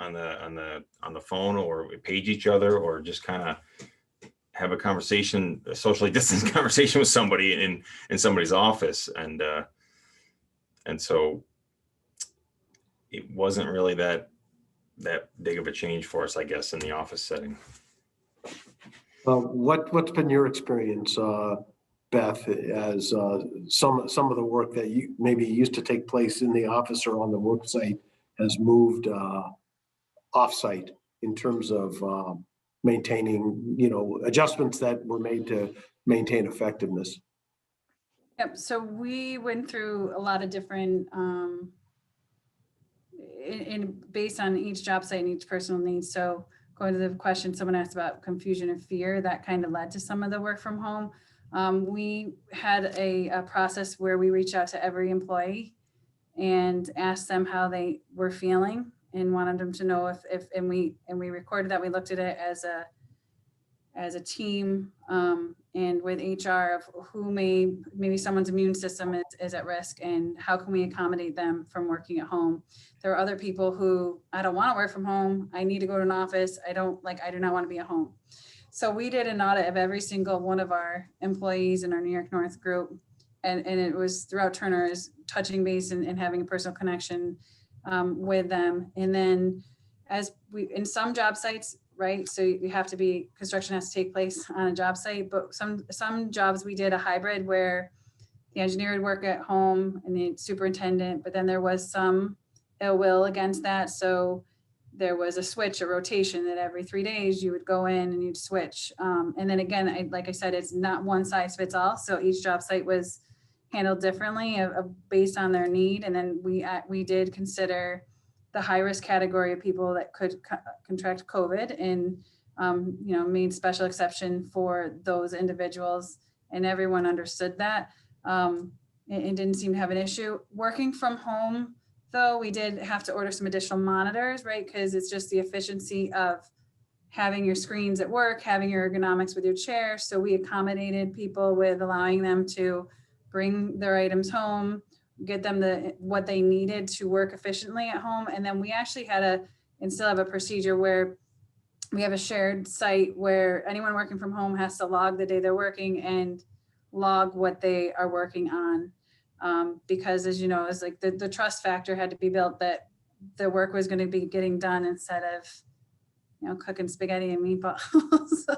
on the phone, or we page each other, or just kind of have a socially distanced conversation with somebody in somebody's office. And so it wasn't really that big of a change for us, I guess, in the office setting. What's been your experience, Beth, as some of the work that you maybe used to take place in the office or on the work site has moved off-site in terms of maintaining, adjustments that were made to maintain effectiveness? Yep. So we went through a lot of different, based on each job site and each personal needs. So going to the question someone asked about confusion and fear, that kind of led to some of the work from home. We had a process where we reached out to every employee and asked them how they were feeling, and wanted them to know if and we recorded that. We looked at it as a team, and with HR of who maybe someone's immune system is at risk, and how can we accommodate them from working at home. There are other people who, I don't want to work from home. I need to go to an office. I do not want to be at home. So we did an audit of every single one of our employees in our New York North group. And it was throughout Turner, is touching base and having a personal connection with them. And then in some job sites, right? So you have to construction has to take place on a job site, but some jobs we did a hybrid where the engineer would work at home and the superintendent, but then there was some ill will against that. So there was a rotation that every 3 days you would go in and you'd switch. And then again, like I said, it's not one size fits all. So each job site was handled differently based on their need. And then we did consider the high risk category of people that could contract COVID, and made special exception for those individuals, and everyone understood that. It didn't seem to have an issue. Working from home, though, we did have to order some additional monitors, right? Because it's just the efficiency of having your screens at work, having your ergonomics with your chair. So we accommodated people with allowing them to bring their items home, get them what they needed to work efficiently at home. And then we actually had and still have a procedure where we have a shared site where anyone working from home has to log the day they're working and log what they are working on. Because, as you know, it's like the trust factor had to be built that the work was going to be getting done instead of, cooking spaghetti and meatballs. So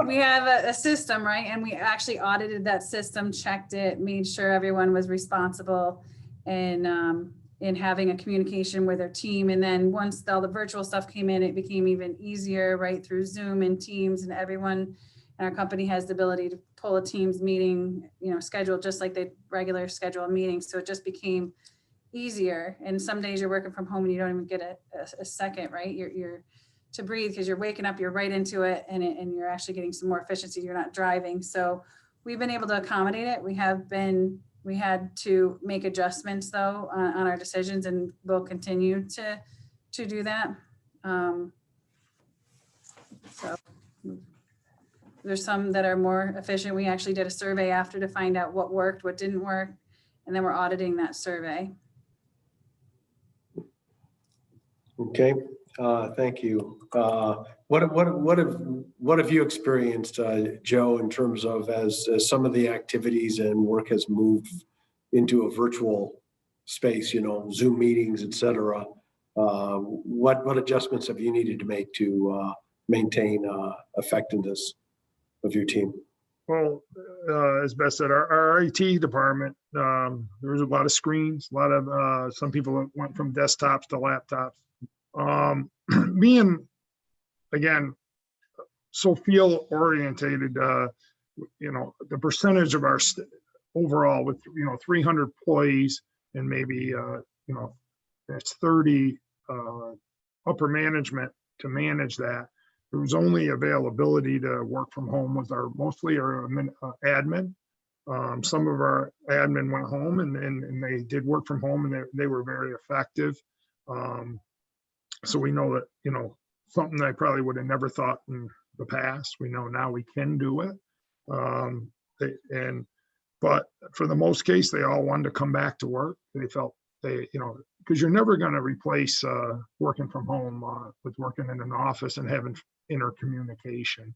we have a system, right? And we actually audited that system, checked it, made sure everyone was responsible in having a communication with their team. And then once all the virtual stuff came in, it became even easier, right, through Zoom and Teams, and everyone in our company has the ability to pull a Teams meeting, schedule just like they regular schedule meetings. So it just became easier. And some days you're working from home and you don't even get a second, right? You're to breathe, because you're waking up, you're right into it, and you're actually getting some more efficiency. You're not driving. So we've been able to accommodate it. We had to make adjustments though on our decisions, and we'll continue to do that. So there's some that are more efficient. We actually did a survey after to find out what worked, what didn't work, and then we're auditing that survey. Okay, thank you. What have you experienced, Joe, in terms of as some of the activities and work has moved into a virtual space, Zoom meetings, et cetera? What adjustments have you needed to make to maintain effectiveness of your team? Well, as Beth said, our IT department, there was a lot of screens, a lot of, some people went from desktops to laptops. Being, again, so field orientated, the percentage of our overall with, 300 employees and maybe, that's 30 upper management to manage that. There was only availability to work from home with mostly our admin. Some of our admin went home and they did work from home, and they were very effective. So we know that, something I probably would have never thought in the past, we know now we can do it. But for the most case, they all wanted to come back to work. They felt because you're never going to replace working from home with working in an office and having intercommunication.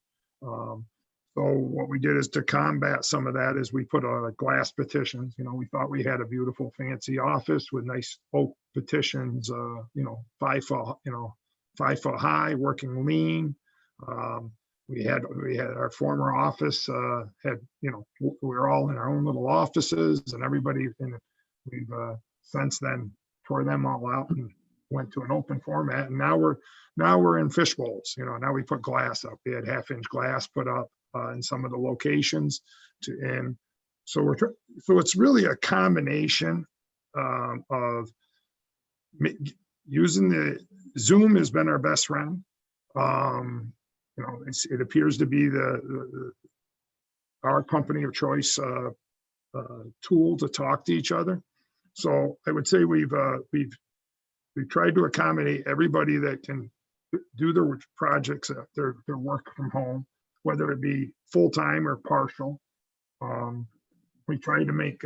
So what we did is to combat some of that is we put glass petitions. We thought we had a beautiful fancy office with nice oak petitions, 5 foot high, working lean. We had our former office we were all in our own little offices, and everybody we've since then tore them all out and went to an open format. And now we're in fish bowls. Now we put glass up. We had 1/2-inch glass put up in some of the locations so it's really a combination of using the Zoom has been our best friend. It appears to be our company of choice tool to talk to each other. So I would say we've tried to accommodate everybody that can do their projects, their work from home, whether it be full-time or partial. We try to make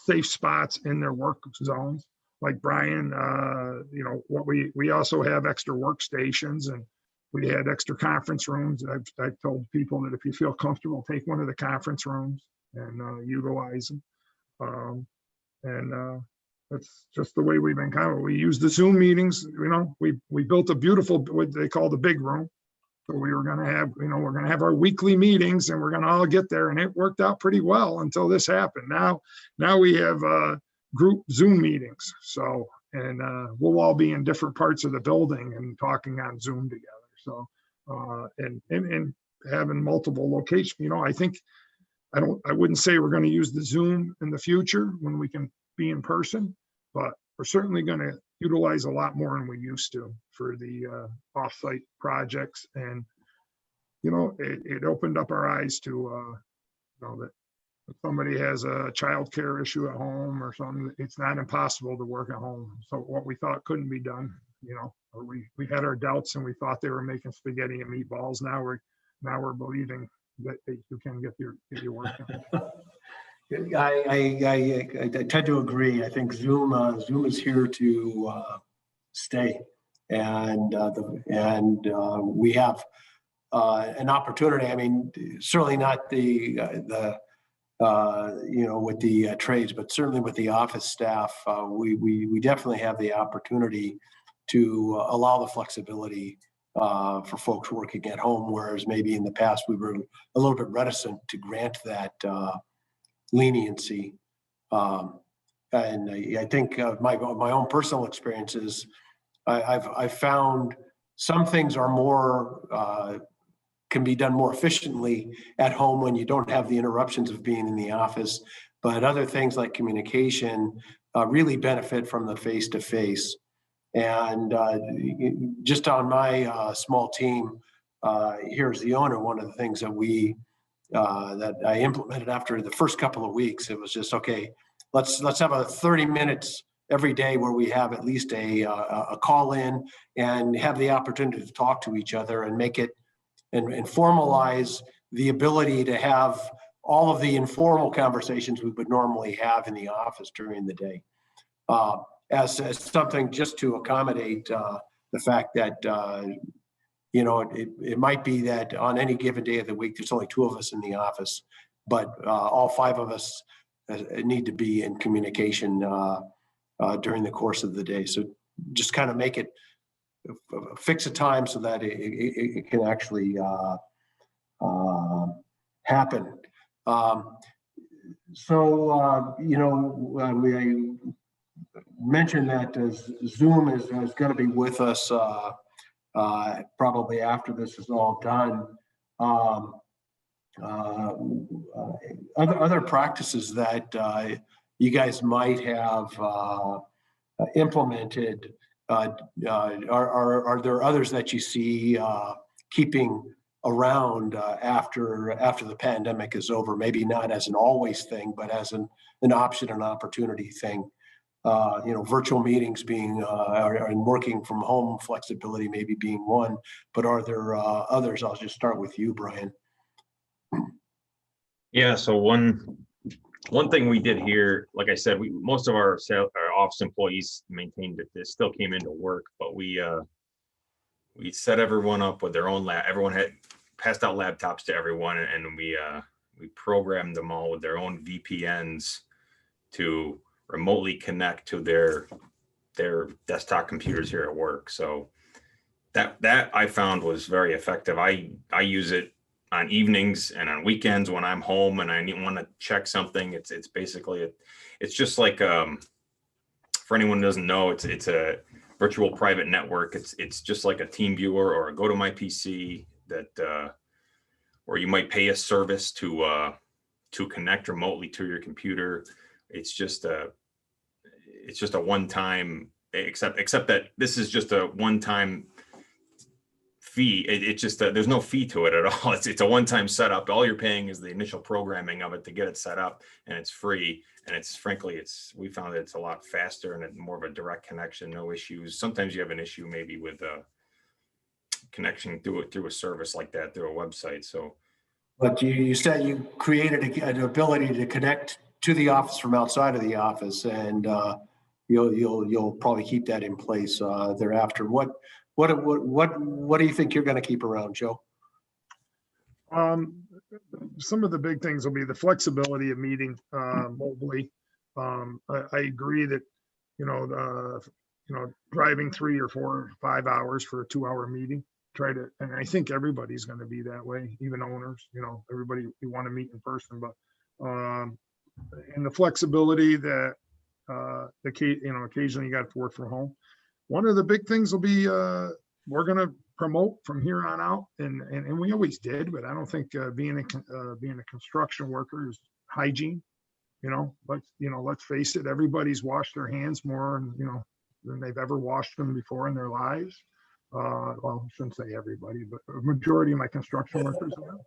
safe spots in their work zones. Like Brian, we also have extra workstations, and we had extra conference rooms. I've told people that if you feel comfortable, take one of the conference rooms and utilize them. That's just the way we've been we use the Zoom meetings. We built a beautiful, what they call the big room. So we were going to have, we're going to have our weekly meetings, and we're going to all get there, and it worked out pretty well until this happened. Now we have group Zoom meetings. So, and we'll all be in different parts of the building and talking on Zoom together. So, and having multiple locations, I think I wouldn't say we're going to use the Zoom in the future when we can be in person, but we're certainly going to utilize a lot more than we used to for the off-site projects. And, it opened up our eyes to, that if somebody has a childcare issue at home or something, it's not impossible to work at home. So what we thought couldn't be done, or we had our doubts and we thought they were making spaghetti and meatballs. Now we're believing that you can get your work done. I tend to agree. I think Zoom is here to stay, and we have an opportunity. I mean, certainly not the with the trades, but certainly with the office staff, we definitely have the opportunity to allow the flexibility for folks working at home, whereas maybe in the past we were a little bit reticent to grant that leniency. And I think my own personal experiences, I've found some things are more can be done more efficiently at home when you don't have the interruptions of being in the office. But other things like communication really benefit from the face-to-face. And just on my small team here as the owner, one of the things that I implemented after the first couple of weeks, it was just, okay, let's have a 30 minutes every day where we have at least a call in and have the opportunity to talk to each other and make it and formalize the ability to have all of the informal conversations we would normally have in the office during the day, as something just to accommodate the fact that it might be that on any given day of the week there's only 2 of us in the office, but all 5 of us need to be in communication during the course of the day. So just kind of make it fix a time so that it can actually happen. We mentioned that Zoom is going to be with us probably after this is all done. Other practices that you guys might have implemented, are there others that you see keeping around after the pandemic is over? Maybe not as an always thing, but as an option, an opportunity thing. Virtual meetings being and working from home flexibility maybe being one, but are there others? I'll just start with you, Brian. Yeah, so one thing we did here, like I said, most of our office employees maintained that this still came into work, but we set everyone up with their own lab. Everyone had passed out laptops to everyone, and we programmed them all with their own VPNs to remotely connect to their desktop computers here at work. So that I found was very effective. I use it on evenings and on weekends when I'm home and I want to check something. It's basically it's just like for anyone who doesn't know, it's a virtual private network. It's just like a TeamViewer or a GoToMyPC that or you might pay a service to connect remotely to your computer. It's just a one-time, except that this is just a one-time fee. It's just there's no fee to it at all. It's a one-time setup. All you're paying is the initial programming of it to get it set up, and it's free. And we found that it's a lot faster and more of a direct connection, no issues. Sometimes you have an issue maybe with connection through a service like that, through a website. So, but you said you created an ability to connect to the office from outside of the office, and you'll probably keep that in place thereafter. What do you think you're going to keep around, Joe? Some of the big things will be the flexibility of meeting mobily. I agree that driving 3 or 4 or 5 hours for a 2-hour meeting. And I think everybody's going to be that way, even owners. Everybody, we want to meet in person, but and the flexibility that occasionally you got to work from home. One of the big things will be we're going to promote from here on out, and we always did, but I don't think being a construction worker is hygiene. Let's face it, everybody's washed their hands more, than they've ever washed them before in their lives. Well, I shouldn't say everybody, but a majority of my construction workers have.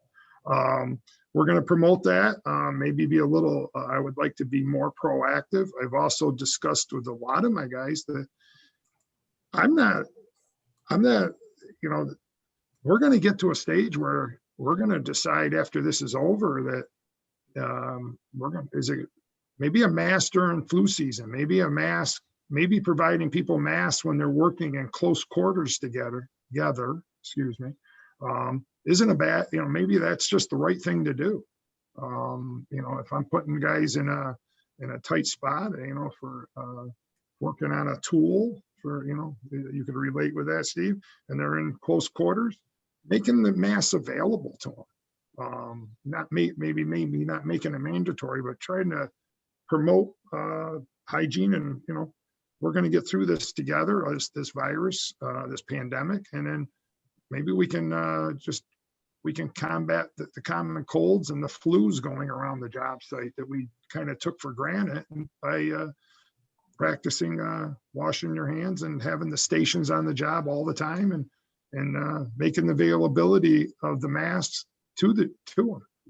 We're going to promote that. Maybe be a little. I would like to be more proactive. I've also discussed with a lot of my guys that I'm not. We're going to get to a stage where we're going to decide after this is over that is it maybe a mask during flu season, maybe a mask, maybe providing people masks when they're working in close quarters together, excuse me, isn't a bad, maybe that's just the right thing to do. If I'm putting guys in a tight spot, for working on a tool for, you could relate with that, Steve, and they're in close quarters, making the masks available to them. Maybe not making it mandatory, but trying to promote hygiene, and we're going to get through this together, this virus, this pandemic, and then maybe we can combat the common colds and the flus going around the job site that we kind of took for granted by practicing washing your hands and having the stations on the job all the time, and making the availability of the masks to them,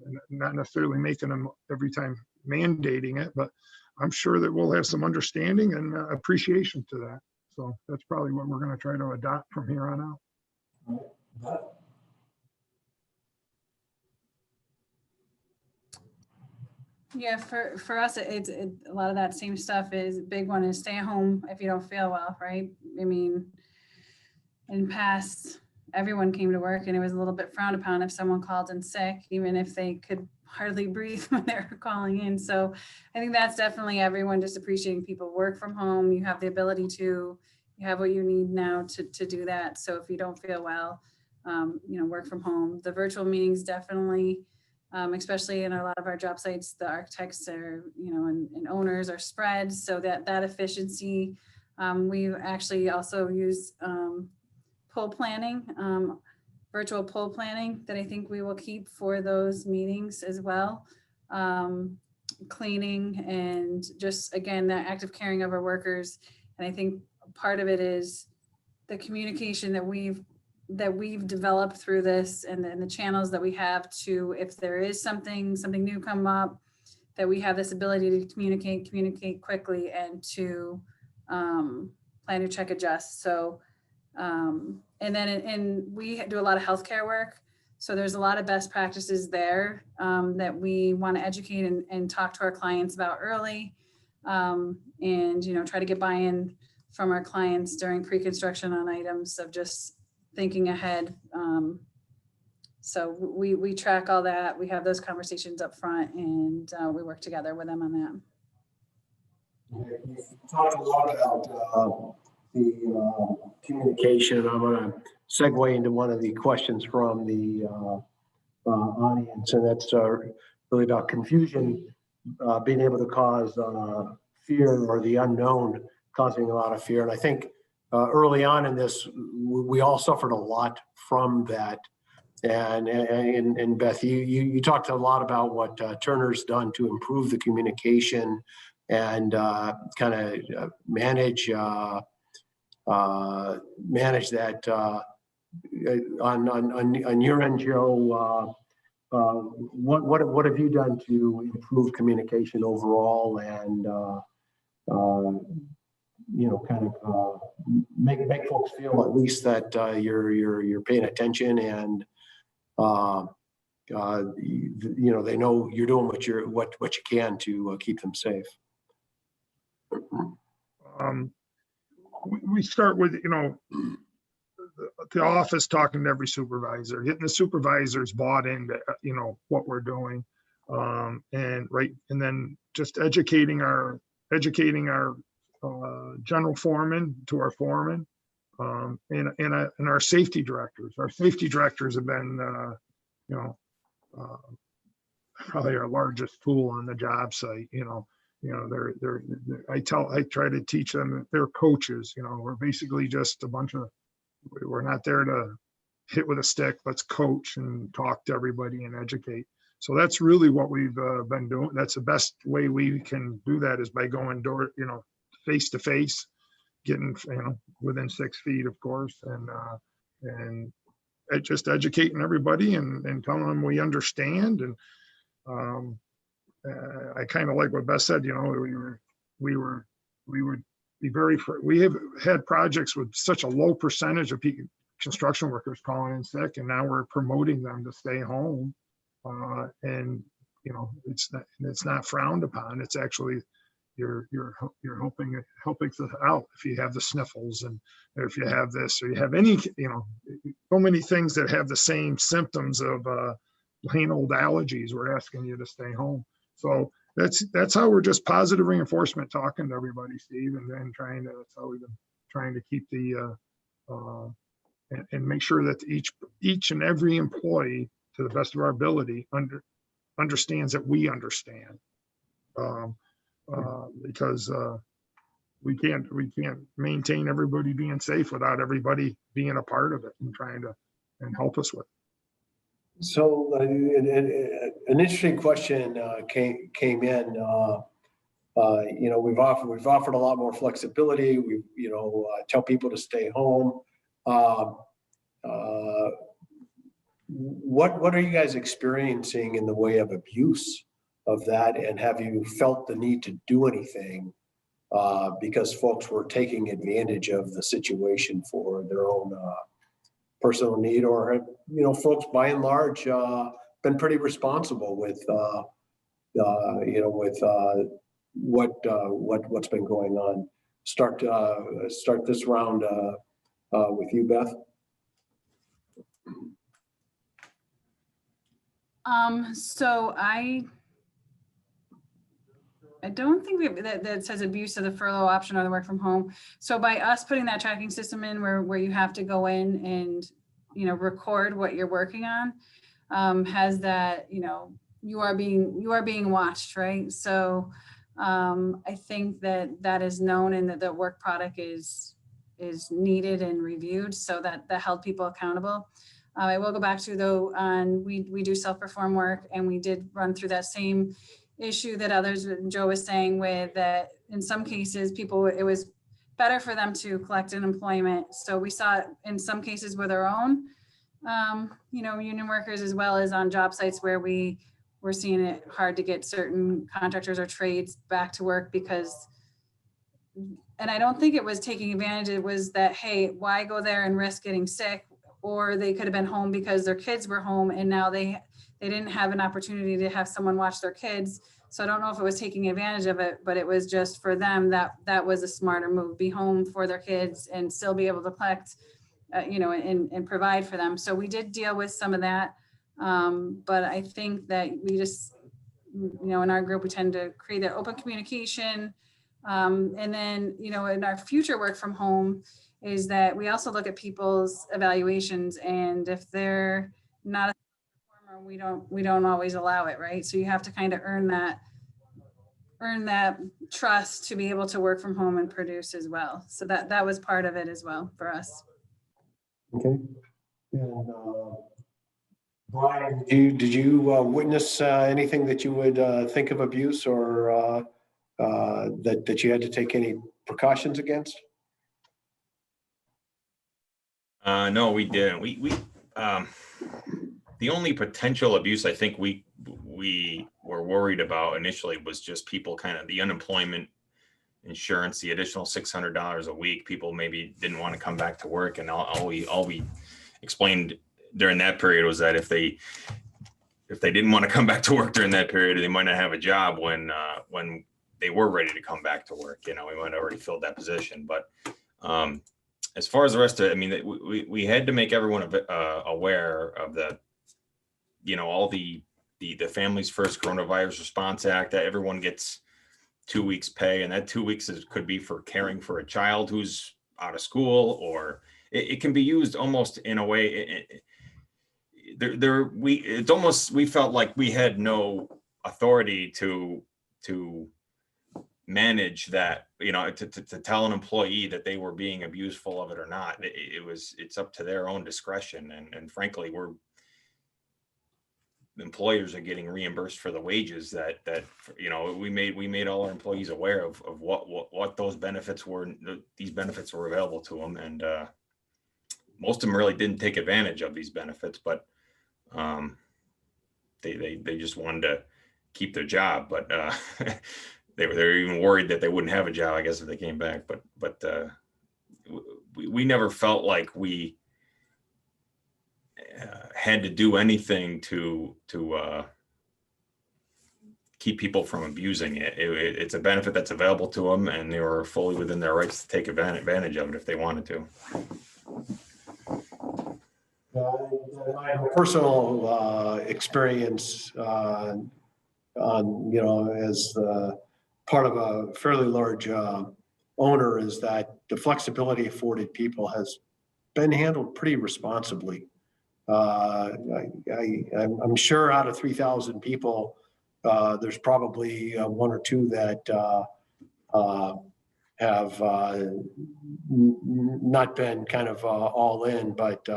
and not necessarily making them every time mandating it, but I'm sure that we'll have some understanding and appreciation to that. So that's probably what we're going to try to adopt from here on out. Yeah, for us, it's a lot of that same stuff is big one is stay home if you don't feel well, right? I mean, in past, everyone came to work and it was a little bit frowned upon if someone called in sick, even if they could hardly breathe when they're calling in. So I think that's definitely everyone just appreciating people work from home. You have the ability to, you have what you need now to do that. So if you don't feel well, work from home. The virtual meetings definitely, especially in a lot of our job sites, the architects are, and owners are spread. So that efficiency, we've actually also used pull planning, virtual pull planning that I think we will keep for those meetings as well. Cleaning and just, again, that active caring of our workers. And I think part of it is the communication that we've developed through this, and the channels that we have to, if there is something new come up, that we have this ability to communicate quickly and to plan, to check, adjust. So, and we do a lot of healthcare work. So there's a lot of best practices there that we want to educate and talk to our clients about early, and, try to get buy-in from our clients during pre-construction on items of just thinking ahead. So we track all that. We have those conversations up front, and we work together with them on that. You talked a lot about the communication. I'm going to segue into one of the questions from the audience, and that's really about confusion, being able to cause fear, or the unknown causing a lot of fear. And I think early on in this, we all suffered a lot from that. And Beth, you talked a lot about what Turner's done to improve the communication and kind of manage that. On your end, Joe, what have you done to improve communication overall, and kind of make folks feel at least that you're paying attention, and they know you're doing what you can to keep them safe. We start with the office talking to every supervisor, getting the supervisors bought into what we're doing, and then just educating our general foreman to our foreman, and our safety directors. Our safety directors have been probably our largest tool on the job site. I try to teach them that they're coaches. We're basically just we're not there to hit with a stick. Let's coach and talk to everybody and educate. So that's really what we've been doing. That's the best way we can do that, is by going face to face, getting, within 6 feet, of course, and just educating everybody and telling them we understand. And I kind of like what Beth said. We would be we have had projects with such a low percentage of construction workers calling in sick, and now we're promoting them to stay home. And it's not frowned upon. It's actually you're helping us out if you have the sniffles, and if you have this, or you have any, so many things that have the same symptoms of plain old allergies. We're asking you to stay home. So that's how we're just positive reinforcement, talking to everybody, Steve, and then that's how we've been trying to keep and make sure that each and every employee, to the best of our ability, understands that we understand. Because we can't maintain everybody being safe without everybody being a part of it and trying to help us with it. So an interesting question came in. We've offered a lot more flexibility. We tell people to stay home. What are you guys experiencing in the way of abuse of that, and have you felt the need to do anything because folks were taking advantage of the situation for their own personal need, or have folks by and large been pretty responsible with what's been going on? Start this round with you, Beth. So I don't think that says abuse of the furlough option or the work from home. So by us putting that tracking system in where you have to go in and, record what you're working on, has that, you are being watched, right? So I think that is known, and that the work product is needed and reviewed, so that held people accountable. I will go back to, though, we do self-perform work, and we did run through that same issue that others, Joe was saying, with that in some cases it was better for them to collect unemployment. So we saw it in some cases with our own union workers, as well as on job sites where we're seeing it hard to get certain contractors or trades back to work because, and I don't think it was taking advantage. It was that, hey, why go there and risk getting sick? Or they could have been home because their kids were home, and now they didn't have an opportunity to have someone watch their kids. So I don't know if it was taking advantage of it, but it was just for them that was a smarter move. Be home for their kids and still be able to collect, and provide for them. So we did deal with some of that. But I think that we just, in our group, we tend to create that open communication. And then, in our future work from home, is that we also look at people's evaluations, and if they're not a performer, we don't always allow it, right? So you have to kind of earn that trust to be able to work from home and produce as well. So that was part of it as well for us. Okay. And Brian, did you witness anything that you would think of abuse, or that you had to take any precautions against? No, we didn't. We the only potential abuse I think we were worried about initially was just people kind of the unemployment insurance, the additional $600 a week. People maybe didn't want to come back to work, and all we explained during that period was that if they didn't want to come back to work during that period, they might not have a job when they were ready to come back to work. We might have already filled that position, but as far as the rest of it, I mean, we had to make everyone aware of the, all the Families First Coronavirus Response Act, that everyone gets 2 weeks pay, and that 2 weeks Mm-hmm. could be for caring for a child who's out of school, or it can be used almost in a way. We felt like we had no authority to manage that, to tell an employee that they were being abuseful of it or not. It's up to their own discretion. And frankly, employers are getting reimbursed for the wages that we made all our employees aware of what those benefits were. These benefits were available to them, and most of them really didn't take advantage of these benefits, but they just wanted to keep their job. But they were even worried that they wouldn't have a job, I guess, if they came back. But we never felt like we had to do anything to keep people from abusing it. It's a benefit that's available to them, and they were fully within their rights to take advantage of it if they wanted to. My personal experience as part of a fairly large owner is that the flexibility afforded people has been handled pretty responsibly. I'm sure out of 3,000 people, there's probably one or two that have not been kind of all in, but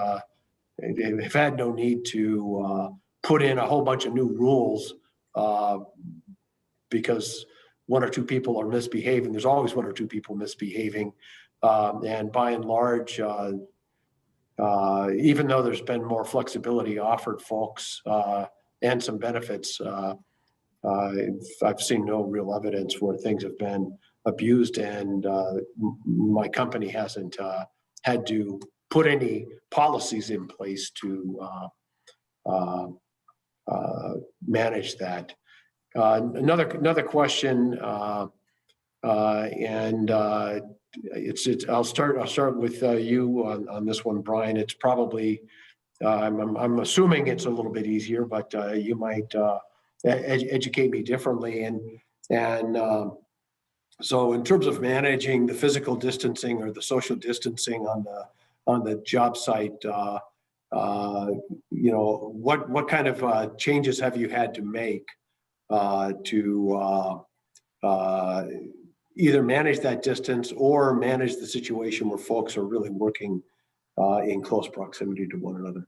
they've had no need to put in a whole bunch of new rules because one or two people are misbehaving. There's always one or two people misbehaving. And by and large, even though there's been more flexibility offered folks and some benefits, I've seen no real evidence where things have been abused, and my company hasn't had to put any policies in place to manage that. Another question, and I'll start with you on this one, Brian. It's probably I'm assuming it's a little bit easier, but you might educate me differently. And so in terms of managing the physical distancing or the social distancing on the job site, what kind of changes have you had to make to either manage that distance or manage the situation where folks are really working in close proximity to one another?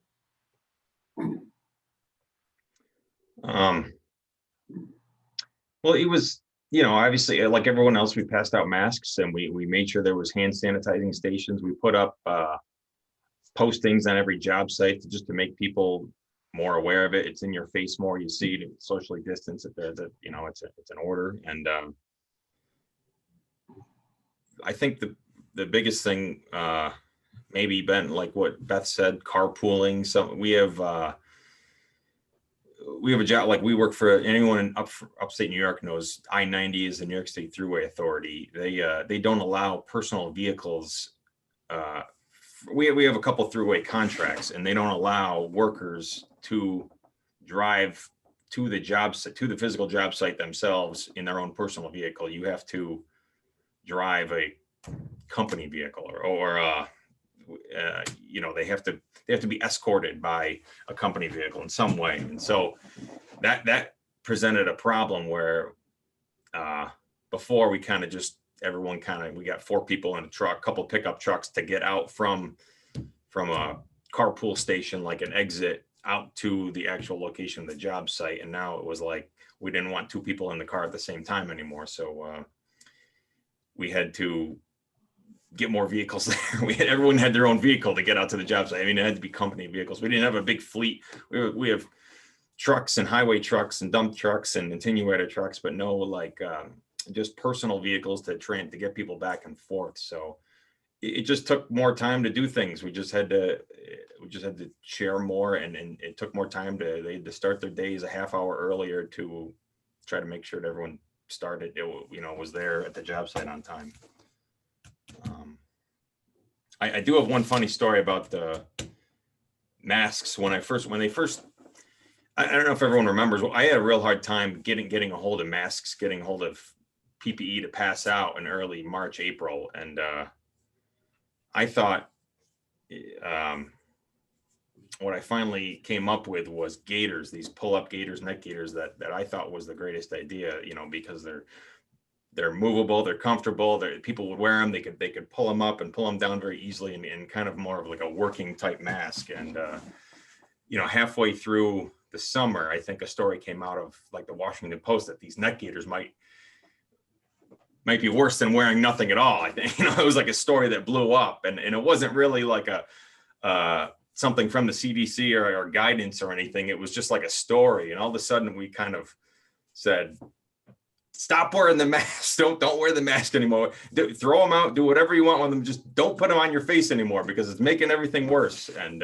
Well, it was, obviously, like everyone else, we passed out masks, and we made sure there was hand sanitizing stations. We put up postings on every job site just to make people more aware of it. It's in your face more. You see it, socially distance. It's an order. And I think the biggest thing maybe been like what Beth said, carpooling. So we have a job, like we work for anyone in upstate New York knows I-90 is the New York State Thruway Authority. They don't allow personal vehicles. We have a couple throughway contracts, and they don't allow workers to drive to the job site, to the physical job site themselves in their own personal vehicle. You have to drive a company vehicle, or they have to be escorted by a company vehicle in some way. And so that presented a problem where before we kind of just we got 4 people in a truck, a couple pickup trucks to get out from a carpool station, like an exit out to the actual location of the job site. And now it was like we didn't want 2 people in the car at the same time anymore. So we had to get more vehicles there. Everyone had their own vehicle to get out to the job site. I mean, it had to be company vehicles. We didn't have a big fleet. We have trucks and highway trucks and dump trucks and attenuator trucks, but no just personal vehicles to get people back and forth. So it just took more time to do things. We just had to share more, and it took more time they had to start their days a half hour earlier to try to make sure that everyone was there at the job site on time. I do have one funny story about the masks. When they first, I don't know if everyone remembers, I had a real hard time getting a hold of masks, getting a hold of PPE to pass out in early March, April. And I thought what I finally came up with was gaiters, these pull-up gaiters, neck gaiters that I thought was the greatest idea, because they're movable, they're comfortable, people would wear them, they could pull them up and pull them down very easily, and kind of more of like a working type mask. And you know, halfway through the summer, I think a story came out of like the Washington Post that these neck gaiters might be worse than wearing nothing at all. I think, you know, it was like a story that blew up, and it wasn't really like a something from the CDC or guidance or anything. It was just like a story. And all of a sudden we kind of said, stop wearing the mask. Don't wear the mask anymore. Throw them out, do whatever you want with them. Just don't put them on your face anymore, because it's making everything worse. And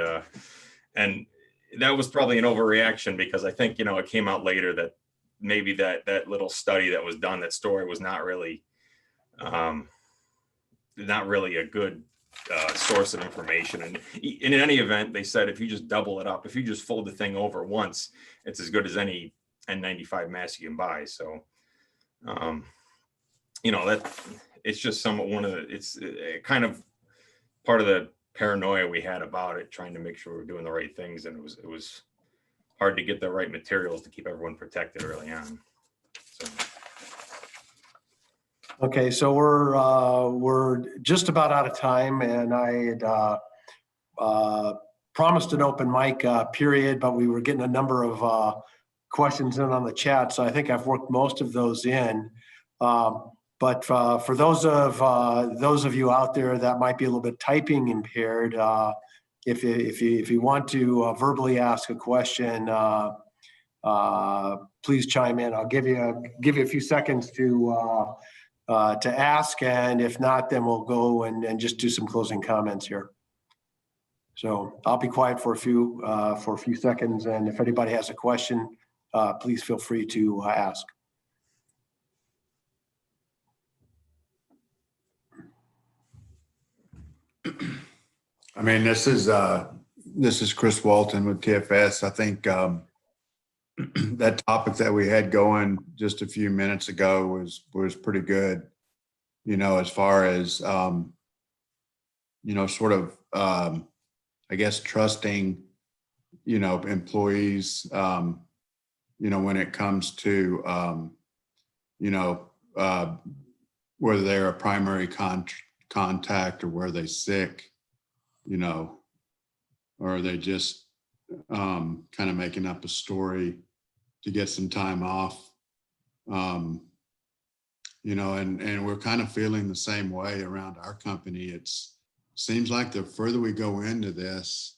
that was probably an overreaction, because I think, you know, it came out later that maybe that little study that was done, that story was not really a good source of information. And in any event, they said if you just double it up, if you just fold the thing over once, it's as good as any N95 mask you can buy. So, you know, that it's just it's kind of part of the paranoia we had about it, trying to make sure we're doing the right things. And it was hard to get the right materials to keep everyone protected early on. So. Okay, so we're just about out of time, and I had promised an open mic period, but we were getting a number of questions in on the chat, so I think I've worked most of those in. But for those of you out there that might be a little bit typing impaired, if you want to verbally ask a question, please chime in. I'll give you a few seconds to ask, and if not, then we'll go and just do some closing comments here. So I'll be quiet for a few seconds, and if anybody has a question, please feel free to ask. I mean, this is Chris Walton with TFS. I think that topic that we had going just a few minutes ago was pretty good. You know, as far as you know, sort of I guess trusting, you know, employees, you know, when it comes to you know, whether they're a primary contact or were they sick, you know, or are they just kind of making up a story to get some time off, you know, and we're kind of feeling the same way around our company. It seems like the further we go into this,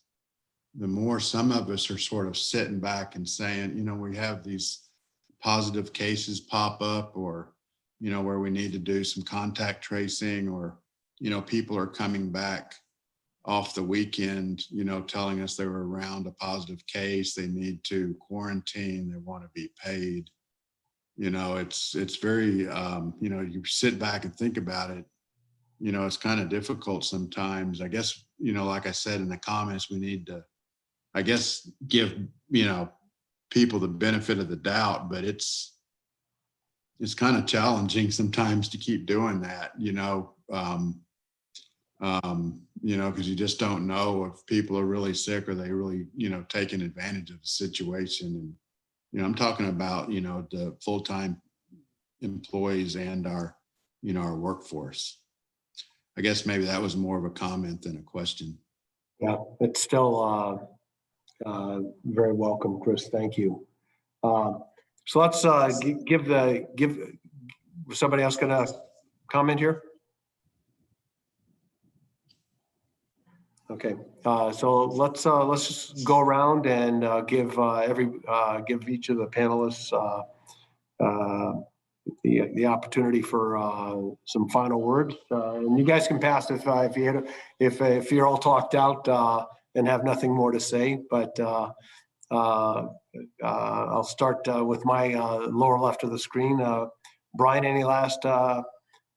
the more some of us are sort of sitting back and saying, you know, we have these positive cases pop up, or, you know, where we need to do some contact tracing, or, you know, people are coming back off the weekend, you know, telling us they were around a positive case, they need to quarantine, they want to be paid. You know, it's very, you know, you sit back and think about it, you know, it's kind of difficult sometimes. I guess, you know, like I said in the comments, we need to, I guess, give, you know, people the benefit of the doubt, but it's kind of challenging sometimes to keep doing that, you know, you know, because you just don't know if people are really sick or they really, you know, taking advantage of the situation. And, you know, I'm talking about, you know, the full-time employees and our, you know, our workforce. I guess maybe that was more of a comment than a question. Yeah, it's still very welcome, Chris. Thank you. So let's give somebody else gonna comment here. Okay, so let's just go around and give each of the panelists the opportunity for some final words. And you guys can pass if you're all talked out and have nothing more to say. But I'll start with my lower left of the screen. Brian, any last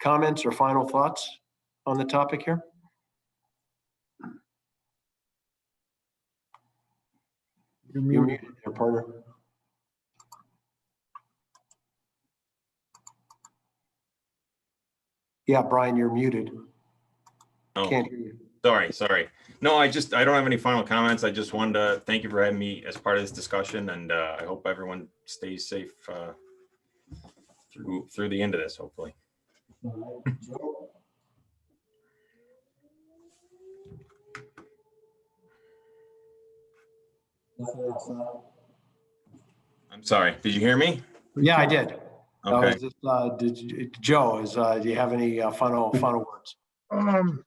comments or final thoughts on the topic here? You're muted there, partner. Yeah, Brian, you're muted. Oh, Can't hear you. Sorry. No, I don't have any final comments. I just wanted to thank you for having me as part of this discussion, and I hope everyone stays safe through the end of this, hopefully. I'm sorry, did you hear me? Yeah, I did. Okay. Joe, do you have any final words?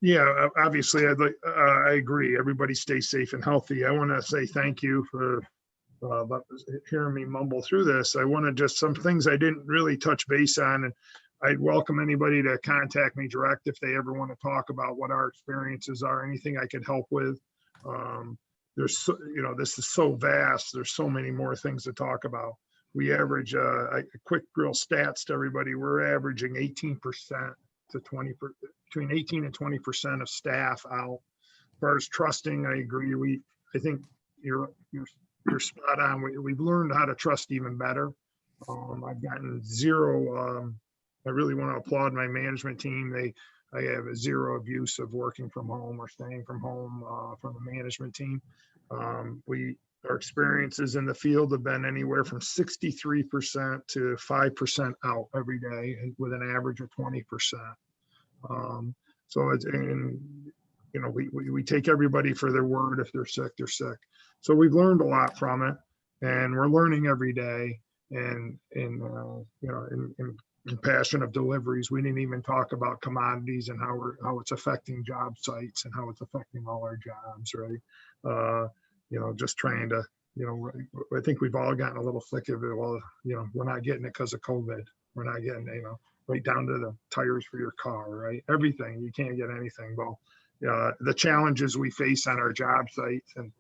Yeah, obviously, I agree. Everybody stay safe and healthy. I want to say thank you for hearing me mumble through this. I want to just, some things I didn't really touch base on, and I'd welcome anybody to contact me direct if they ever want to talk about what our experiences are, anything I could help with. This is so vast. There's so many more things to talk about. We average, a quick real stats to everybody. We're averaging 18% to 20%, between 18 and 20% of staff out. As far as trusting, I agree. I think you're spot on. We've learned how to trust even better. I've gotten zero. I really want to applaud my management team. I have a zero abuse of working from home or staying from home from the management team. Our experiences in the field have been anywhere from 63% to 5% out every day, and with an average of 20%. So it's, and we take everybody for their word. If they're sick, they're sick. So we've learned a lot from it, and we're learning every day. And in passion of deliveries, we didn't even talk about commodities and how it's affecting job sites and how it's affecting all our jobs, right? Just trying to, I think we've all gotten a little thick of it. Well, we're not getting it because of COVID. We're not getting, right down to the tires for your car, right? Everything, you can't get anything. Well, the challenges we face on our job sites, and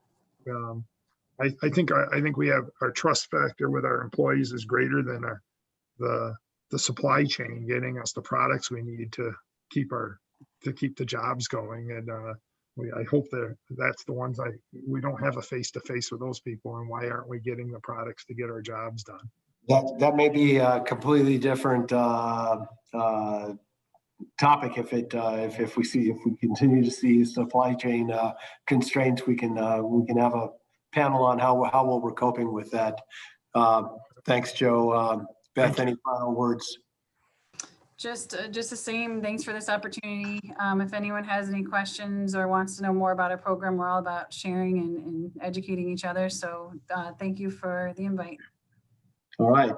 I think we have our trust factor with our employees is greater than the supply chain getting us the products we need to keep the jobs going. And I hope that's the ones we don't have a face-to-face with those people. And why aren't we getting the products to get our jobs done? That may be a completely different topic if we continue to see supply chain constraints. We can have a panel on how well we're coping with that. Thanks, Joe. Beth, any final words? Just the same. Thanks for this opportunity. If anyone has any questions or wants to know more about our program, we're all about sharing and educating each other. So thank you for the invite. All right.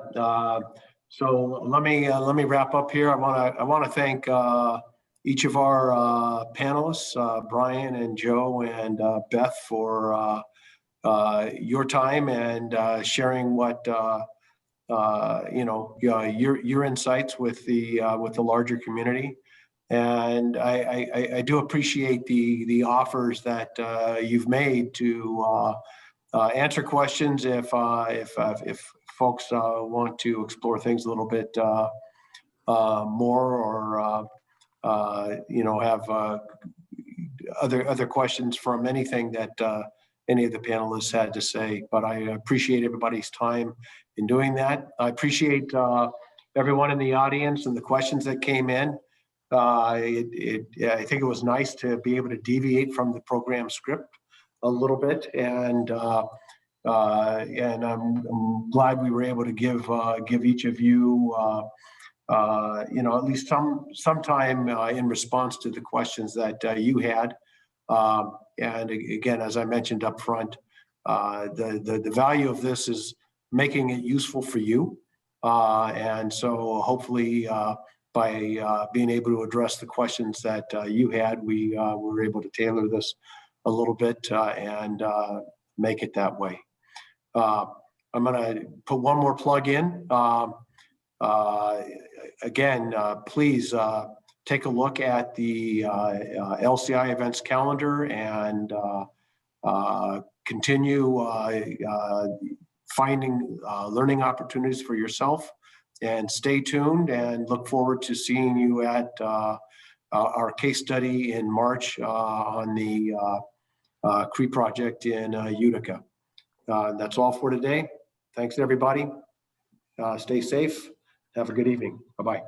So let me wrap up here. I want to thank each of our panelists, Brian and Joe and Beth, for your time and sharing what your insights with the larger community. And I do appreciate the offers that you've made to answer questions if folks want to explore things a little bit more, or have other questions from anything that any of the panelists had to say. But I appreciate everybody's time in doing that. I appreciate everyone in the audience and the questions that came in. I think it was nice to be able to deviate from the program script a little bit, and I'm glad we were able to give each of you at least some time in response to the questions that you had. And again, as I mentioned up front, the value of this is making it useful for you. And so hopefully by being able to address the questions that you had, we were able to tailor this a little bit and make it that way. I'm going to put one more plug in. Again, please take a look at the LCI events calendar and continue finding learning opportunities for yourself, and stay tuned and look forward to seeing you at our case study in March on the CRE project in Utica. That's all for today. Thanks, everybody. Stay safe. Have a good evening. Bye-bye.